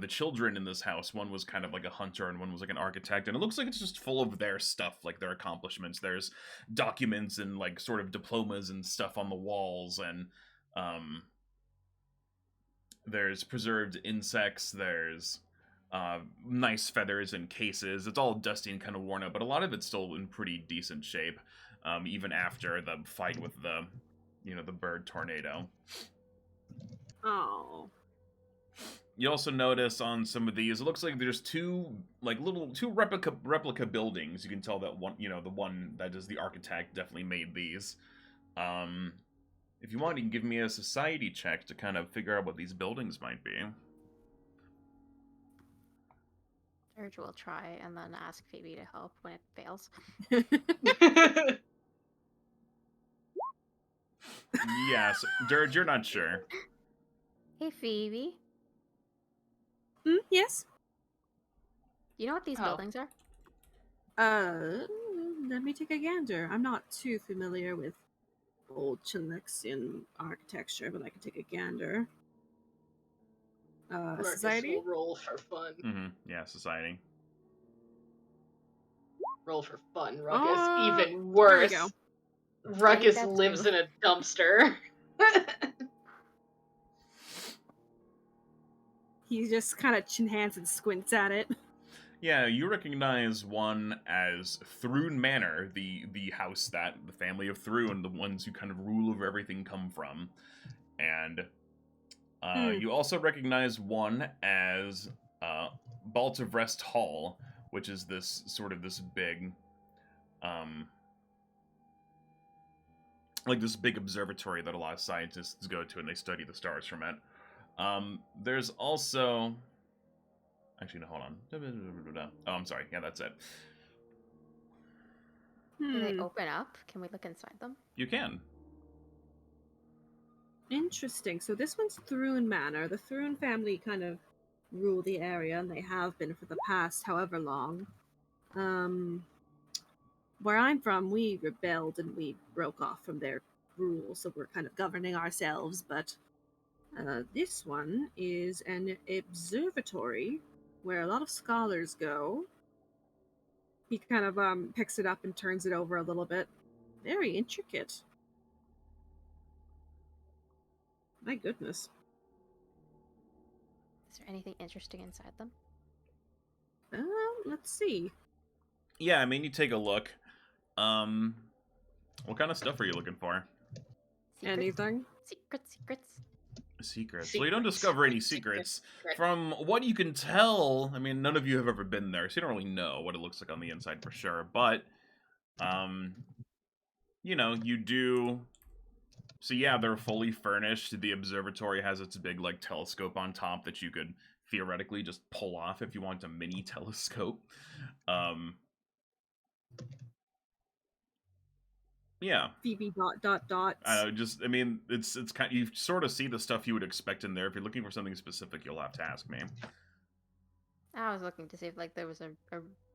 children in this house, one was kind of like a hunter and one was like an architect, and it looks like it's just full of their stuff, like their accomplishments. There's documents and like sort of diplomas and stuff on the walls, and there's preserved insects, there's nice feathers and cases. It's all dusty and kind of worn out, but a lot of it's still in pretty decent shape, even after the fight with the bird tornado. Oh. You also notice on some of these, it looks like there's two replica buildings. You can tell that one, the one that is the architect definitely made these. If you want, you can give me a society check to kind of figure out what these buildings might be. Dirge will try and then ask Phoebe to help when it fails. Yes, Dirge, you're not sure. Hey, Phoebe. Yes? You know what these buildings are? Let me take a gander. I'm not too familiar with old Chilexian architecture, but I can take a gander. Ruckus Society? will roll for fun. Mm-hmm. Yeah, society. Roll for fun, Ruckus. Even There we worse. go. Ruckus that lives too. in a dumpster. He just kind of chin hands and squints at it. Yeah, you recognize one as Thrune Manor, the house that the family of Thrune, the ones who kind of rule over everything, come from. And you also recognize one as Balt of Rest Hall, which is this big, like this big observatory that a lot of scientists go to and they study the stars from it. There's also... Actually, no, hold on. Oh, I'm sorry. Yeah, that's it. Do they open up? Can we look inside them? You can. Interesting. So this one's Thrune Manor. The Thrune family kind of rule the area, and they have been for the past however long. Where I'm from, we rebelled and we broke off from their rule, so we're kind of governing ourselves, but this one is an observatory where a lot of scholars go. He kind of picks it up and turns it over a little bit. Very intricate. My goodness. Is there anything interesting inside them? Let's see. Yeah, I mean, you take a look. What kind of stuff are you looking for? Secrets? Anything? Secrets. Well, you don't discover any secrets. From what you can tell, I mean, none of you have ever been there, so you don't really know what it looks like on the inside for sure. But, you do... So yeah, they're fully furnished. The observatory has its big, like, telescope on top that you could theoretically just pull off if you want a mini telescope. Yeah. Phoebe ... I mean, it's kind. You sort of see the stuff you would expect in there. If you're looking for something specific, you'll have to ask me. I was looking to see if there was a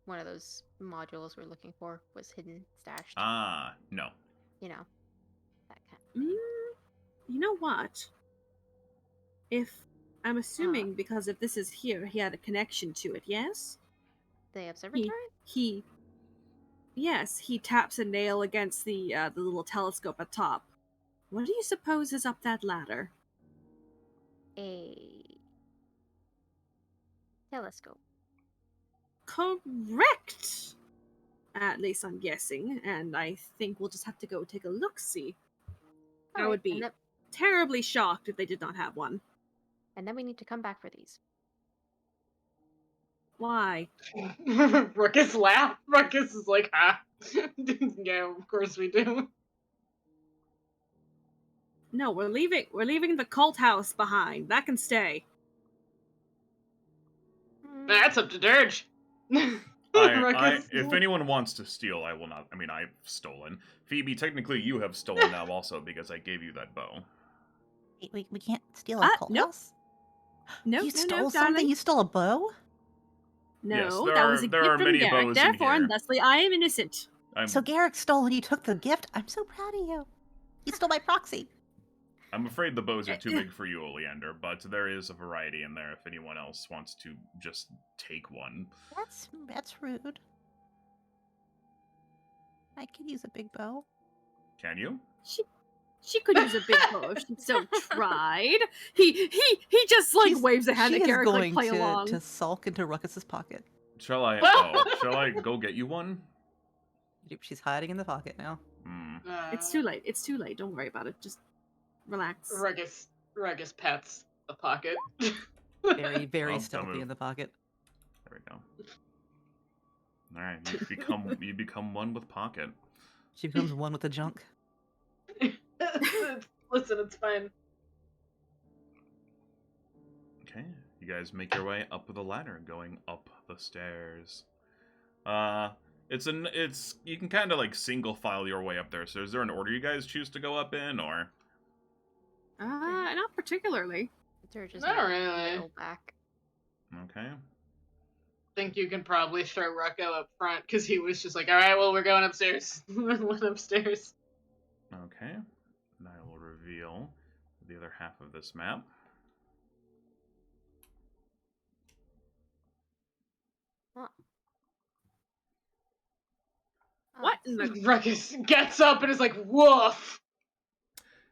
one of those modules we're looking for was hidden, stashed. No. That kind. You know what? If I'm assuming because if this is here, he had a connection to it. Yes. The observatory. Yes, he taps a nail against the little telescope at top. What do you suppose is up that ladder? A telescope. Correct! At least I'm guessing, and I think we'll just have to go take a look-see. I would be terribly shocked if they did not have one. And then we need to come back for these. Why? Ruckus laughed. Ruckus is like, yeah, of course we do. No, we're leaving the cult house behind. That can stay. That's up to Dirge. Ruckus. if anyone wants to steal, I will not. I mean, I've stolen. Phoebe, technically, you have stolen now also because I gave you that bow. We can't steal a cult nope. house? No, You no, stole no, something? darling. You stole a bow? Yes, No, there that are- was a there gift are from many Garrick. bows in Therefore, here. and thusly, I am innocent. So Garrick stole and you took the gift? I'm so proud of you. You stole my proxy. I'm afraid the bows are too big for you, Oleander, but there is a variety in there if anyone else wants to just take one. That's rude. I could use a big bow. Can you? She could use a big bow if she so tried. He just like waves a hand She at is Garrick like going play along. to sulk into Ruckus's pocket. Shall I go get you one? She's hiding in the pocket now. Hmm. It's too late. It's too late. Don't worry about it. Just relax. Ruckus pats the pocket. Very, very Oh, stealthy move. in the pocket. There we go. Alright, you become one with pocket. She becomes one with the junk. Listen, it's fine. Okay, you guys make your way up the ladder, going up the stairs. It's you can kind of like single file your way up there. So is there an order you guys choose to go up in, or? Not particularly. Dirge is Not gonna really. go back. Okay. Think you can probably throw Rucko up front because he was just like, all right, well, we're going upstairs. Went upstairs. Okay. And I will reveal the other half of this map. Huh. What in the? Ruckus gets up and is like, woof.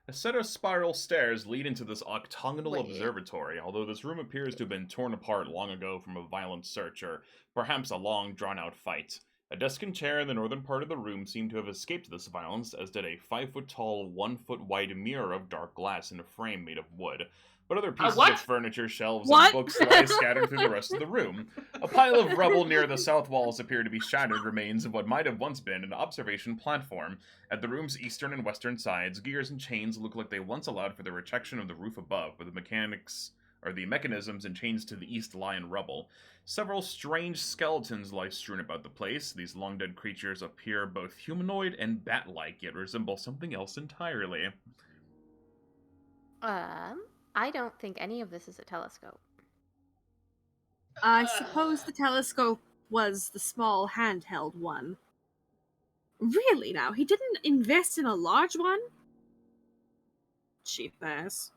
A set of spiral stairs lead into this octagonal Wait. observatory, although this room appears to have been torn apart long ago from a violent search, or perhaps a long, drawn-out fight. A desk and chair in the northern part of the room seem to have escaped this violence, as did a 5-foot-tall, 1-foot-wide mirror of dark glass in a frame made of wood. But other pieces what? of furniture, shelves, What? and books lie scattered through the rest of the room. A pile of rubble near the south walls appear to be shattered remains of what might have once been an observation platform. At the room's eastern and western sides, gears and chains look like they once allowed for the rejection of the roof above, but the mechanisms and chains to the east lie in rubble. Several strange skeletons lie strewn about the place. These long-dead creatures appear both humanoid and bat-like, yet resemble something else entirely. I don't think any of this is a telescope. I suppose the telescope was the small handheld one. Really now? He didn't invest in a large one? Cheap ass.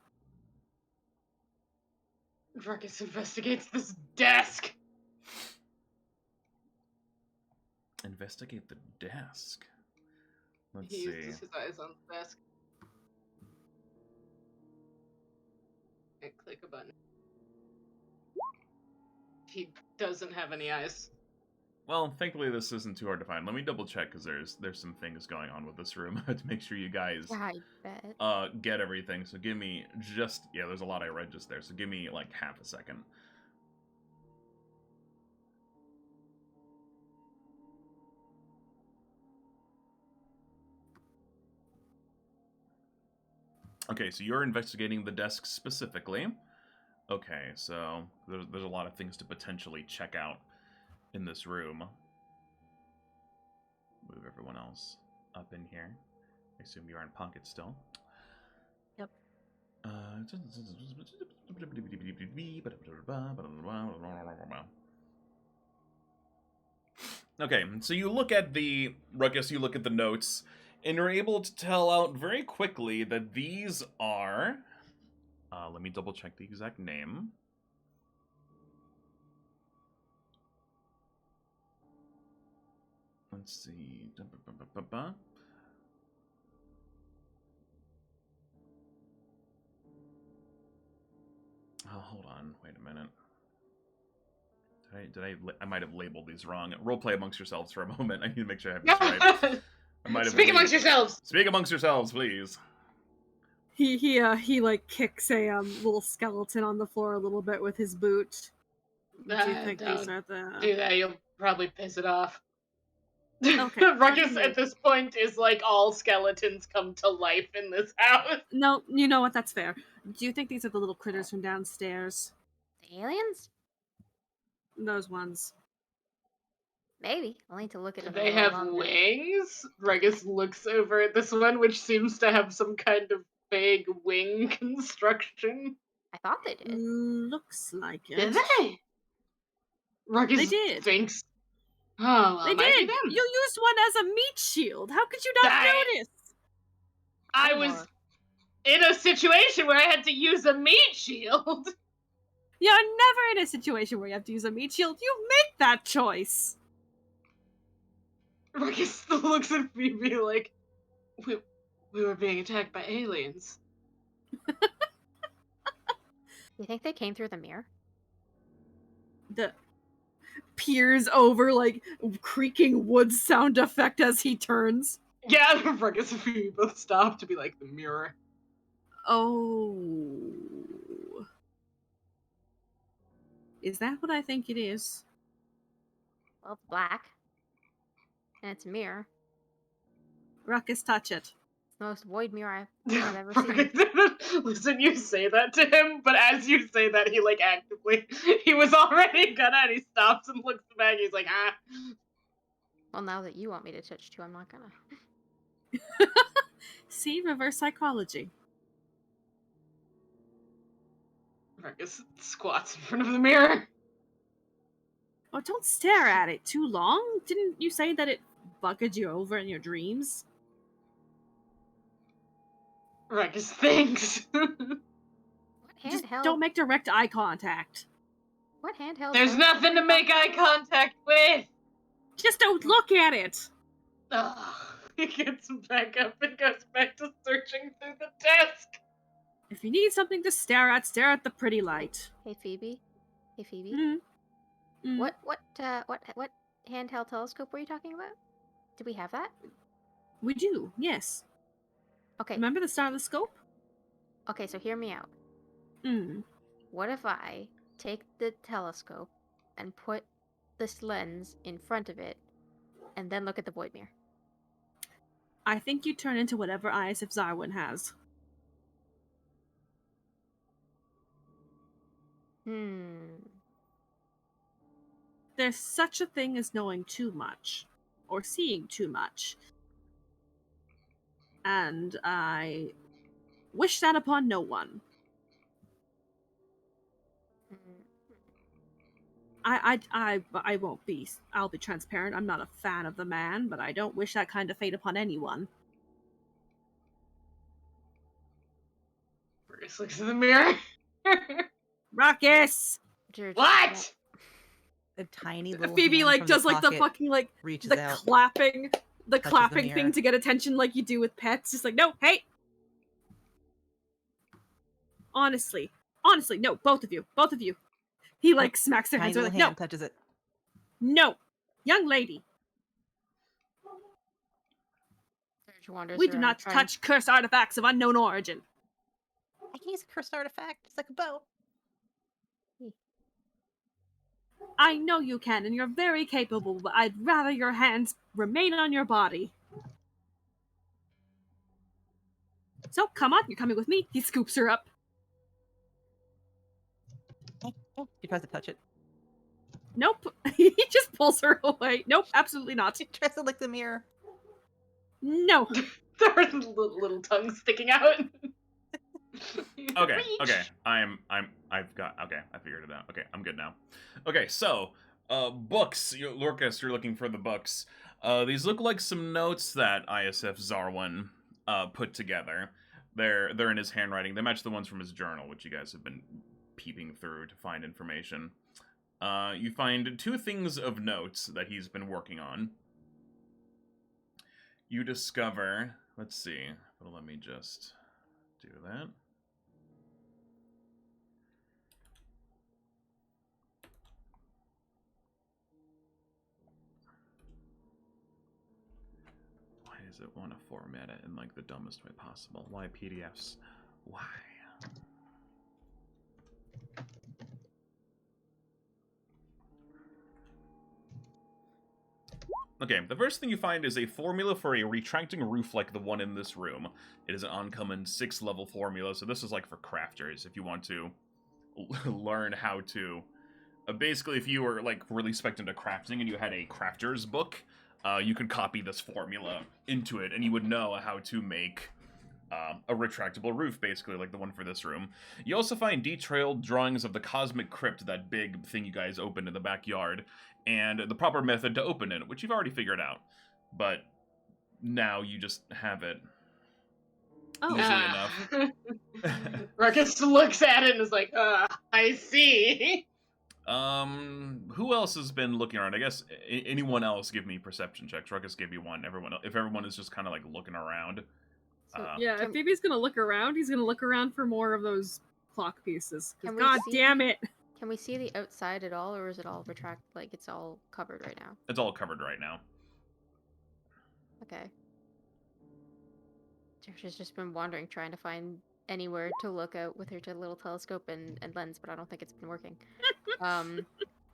Ruckus investigates this desk. Investigate the desk. Let's He see. uses his eyes on the desk. And click a button. He doesn't have any eyes. Well, thankfully this isn't too hard to find. Let me double check because there's some things going on with this room to make sure you guys I bet. get everything. So give me there's a lot I read just there. So give me like half a second. Okay, so you're investigating the desk specifically. Okay, so there's a lot of things to potentially check out in this room. Move everyone else up in here. I assume you're in pocket still. Yep. Okay, so you look at the Ruckus, you look at the notes, and you're able to tell out very quickly that these are... let me double check the exact name. Let's see. Oh, hold on. Wait a minute. I might have labeled these wrong. Roleplay amongst yourselves for a moment. I need to make sure I have this right. I might have Speak amongst yourselves. Speak amongst yourselves, please. He like kicks a little skeleton on the floor a little bit with his boot. Do you think these Don't are the? do that. You'll probably piss it off. Okay. Ruckus at this point is like, all skeletons come to life in this house. No, you know what? That's fair. Do you think these are the little critters from downstairs? The aliens? Those ones. Maybe. I'll need to look at Do it a they little have longer. wings? Ruckus looks over at this one, which seems to have some kind of vague wing construction. I thought they did. Looks like it. Did they? Ruckus They did. thinks. Oh, well, They it might be did. them. You used one as a meat shield. How could you not notice? I No was more. in a situation where I had to use a meat shield. You're never in a situation where you have to use a meat shield. You make that choice. Ruckus looks at Phoebe like, we were being attacked by aliens. You think they came through the mirror? The peers over, like, creaking wood sound effect as he turns. Yeah, Ruckus and Phoebe both stop to be like, the mirror. Oh. Is that what I think it is? Well, it's black. And it's a mirror. Ruckus, touch it. It's the most void mirror I've ever seen. Listen, you say that to him, but as you say that, he like actively, he was already gonna, and he stops and looks back. He's like, ah. Well, now that you want me to touch too, I'm not gonna. See, reverse psychology. Ruckus squats in front of the mirror. Oh, don't stare at it too long. Didn't you say that it bugged you over in your dreams? Ruckus thinks. What Just handheld? don't make direct eye contact. What handheld? There's phone nothing to are you make eye talking about? contact with. Just don't look at it. Ugh. He gets back up and goes back to searching through the desk. If you need something to stare at the pretty light. Hey Phoebe. Hey Phoebe. Mm. What handheld telescope were you talking about? Do we have that? We do, yes. Okay. Remember the start of the scope? Okay, so hear me out. Mm. What if I take the telescope and put this lens in front of it, and then look at the void mirror? I think you turn into whatever eyes if Zarwin has. There's such a thing as knowing too much, or seeing too much. And I wish that upon no one. I won't be. I'll be transparent. I'm not a fan of the man, but I don't wish that kind of fate upon anyone. Ruckus looks in the mirror. Ruckus! Dirge, What? A tiny little Phoebe hand like from does the like the pocket fucking like reaches the out. clapping the touches clapping the thing mirror. to get attention like you do with pets. Just like, no, hey. Honestly, no, both of you. He like smacks their Tiny hands. little Like, hand no, touches it. no, young lady, Dirge wanders we do around not trying- touch cursed artifacts of unknown origin. I can use a cursed artifact. It's like a bow. I know you can, and you're very capable, but I'd rather your hands remain on your body. So, come on, you're coming with me. He scoops her up. She tries to touch it. Nope. He just pulls her away. Nope, absolutely not. She tries to lick the mirror. No. There are little tongues sticking out. Okay, Reach. okay. I figured it out. Okay, I'm good now. Okay, so, books. Lorcas, you're looking for the books. These look like some notes that ISF Zarwin put together. They're in his handwriting. They match the ones from his journal, which you guys have been peeping through to find information. You find two things of note that he's been working on. You discover, let's see, but let me just do that. Why does it want to format it in like the dumbest way possible? Why PDFs? Why? Okay, the first thing you find is a formula for a retracting roof like the one in this room. It is an uncommon 6-level formula, so this is like for crafters if you want to learn how to Basically, if you were like really spec'd into crafting and you had a crafter's book, you could copy this formula into it, and you would know how to make a retractable roof, basically, like the one for this room. You also find detailed drawings of the Cosmic Crypt, that big thing you guys opened in the backyard, and the proper method to open it, which you've already figured out. But now you just have it easily enough. Ruckus looks at it and is like, I see. Who else has been looking around? I guess anyone else give me perception checks. Ruckus gave you one. If everyone is just kind of like looking around. Yeah, if Phoebe's gonna look around, he's gonna look around for more of those clock pieces. Can God we see- damn it! Can we see the outside at all, or is it all like it's all covered right now? It's all covered right now. Okay. Dirge has just been wandering, trying to find anywhere to look out with her little telescope and lens, but I don't think it's been working.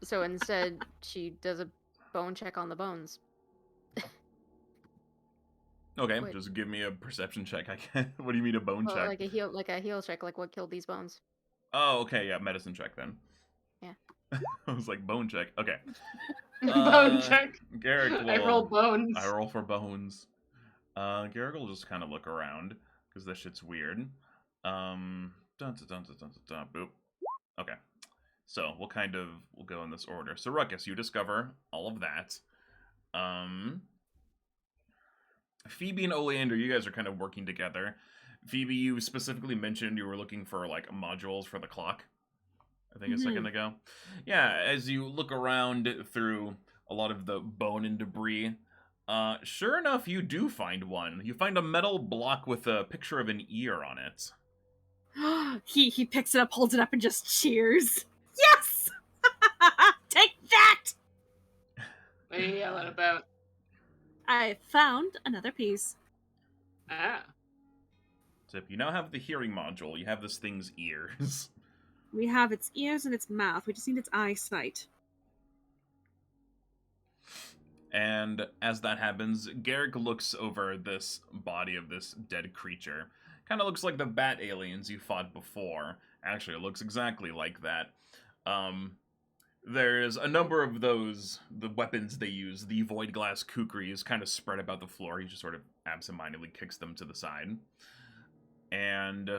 So instead, she does a bone check on the bones. Okay, Wait. just give me a perception check. I can. What do you mean a bone Well, check? like a heal check, like what killed these bones. Oh, okay, yeah, medicine check then. Yeah. I was like, bone check. Okay. Bone check. Garrick will... I roll bones. I roll for bones. Garrick will just kind of look around, because this shit's weird. Boop. Okay. So, we'll go in this order. So, Ruckus, you discover all of that. Phoebe and Oleander, you guys are kind of working together. Phoebe, you specifically mentioned you were looking for, like, modules for the clock. I think a second ago. Yeah, as you look around through a lot of the bone and debris, sure enough, you do find one. You find a metal block with a picture of an ear on it. He picks it up, holds it up, and just cheers. Yes! Take that! What are you yelling about? I found another piece. Ah. So if you now have the hearing module, you have this thing's ears. We have its ears and its mouth. We just need its eyesight. And as that happens, Garrick looks over this body of this dead creature. Kind of looks like the bat aliens you fought before. Actually, it looks exactly like that. There's a number of the weapons they use. The void glass kukris kind of spread about the floor. He just sort of absentmindedly kicks them to the side. And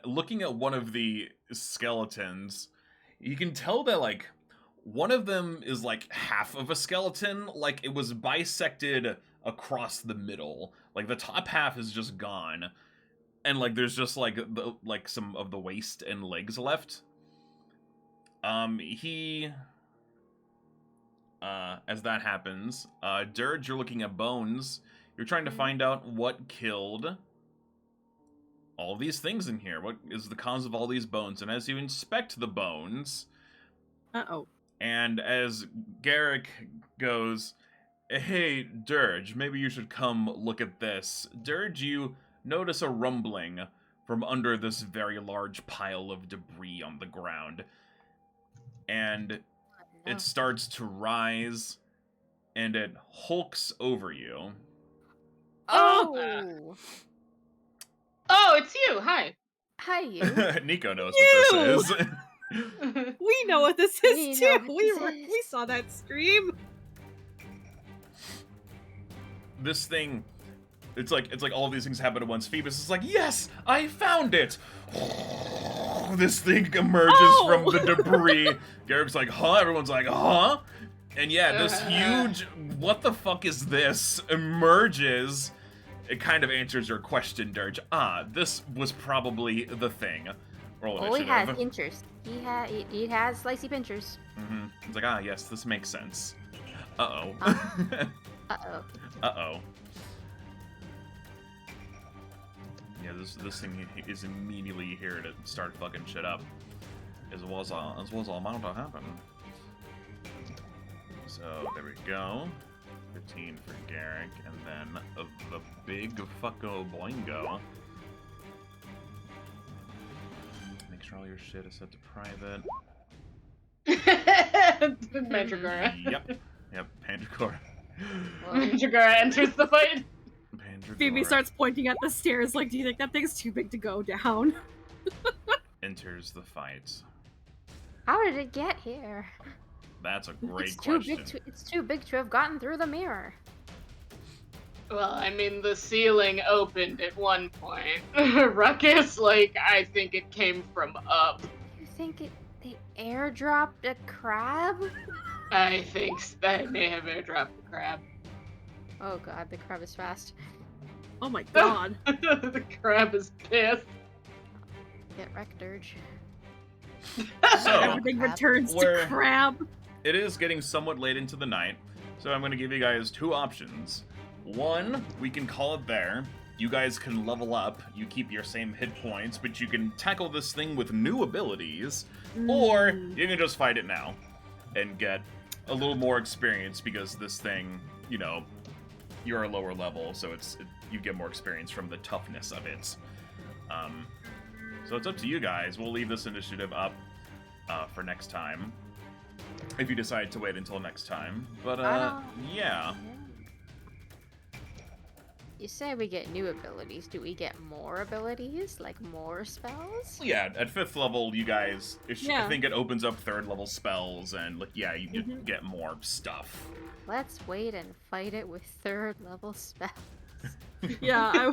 looking at one of the skeletons, you can tell that, like, one of them is, like, half of a skeleton. Like, it was bisected across the middle. Like, the top half is just gone. And, like, there's just, like, some of the waist and legs left. As that happens, Dirge, you're looking at bones. You're trying to find out what killed all these things in here. What is the cause of all these bones? And as you inspect the bones... Uh-oh. And as Garrick goes, hey, Dirge, maybe you should come look at this. Dirge, you notice a rumbling from under this very large pile of debris on the ground. And it starts to rise, and it hulks over you. Oh! Oh, it's you. Hi. Hi, you. Nico knows what this is. We know what this We is, know too. what We this is. saw that stream. This thing, it's like all these things happen at once. Phoebus is like, yes, I found it. This thing emerges from the debris. Garrick's like, huh? Everyone's like, huh? And yeah, this huge, what the fuck is this, emerges. It kind of answers your question, Dirge. This was probably the thing. Roll Oh, he initiative. has pinchers. He has slicey pinchers. It's like, yes, this makes sense. Uh-oh. Uh-oh. Uh-oh. Yeah, this thing is immediately here to start fucking shit up. As was all about to happen. So, there we go. 15 for Garrick, and then the big fucko boingo. Make sure all your shit is set to private. Mandragora. Yep, Pandragora. Mandragora enters the fight. Phoebe starts pointing at the stairs like, do you think that thing's too big to go down? Enters the fight. How did it get here? That's a great It's too question. big to. It's too big to have gotten through the mirror. Well, I mean, the ceiling opened at one point. Ruckus, like, I think it came from up. You think they airdropped a crab? I think they may have airdropped the crab. Oh god, the crab is fast. Oh my god. The crab is pissed. Get wrecked, Dirge. So, Everything returns we're- to crab. it is getting somewhat late into the night, so I'm going to give you guys two options. One, we can call it there. You guys can level up. You keep your same hit points, but you can tackle this thing with new abilities. Or you can just fight it now and get a little more experience because this thing, you know, you're a lower level, so you get more experience from the toughness of it. So it's up to you guys. We'll leave this initiative up for next time, if you decide to wait until next time. But yeah. You say we get new abilities. Do we get more abilities? Like more spells? Yeah, at 5th level, you guys, I Yeah. think it opens up 3rd level spells, and like, yeah, you get more stuff. Let's wait and fight it with 3rd level spells. Yeah, I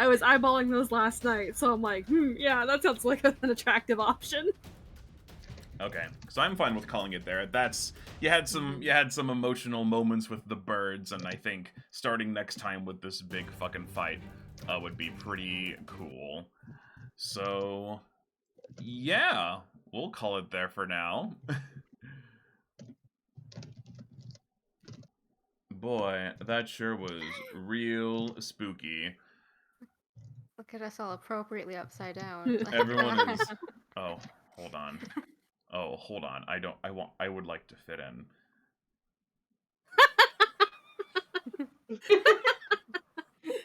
was eyeballing those last night, so I'm like, yeah, that sounds like an attractive option. Okay, so I'm fine with calling it there. You had some emotional moments with the birds, and I think starting next time with this big fucking fight would be pretty cool. So yeah, we'll call it there for now. Boy, that sure was real spooky. Look at us all appropriately upside down. Everyone is. Oh, hold on. Oh, hold on. I would like to fit in.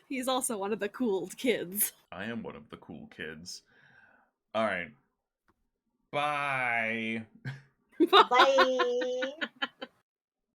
He's also one of the cool kids. I am one of the cool kids. All right. Bye. Bye.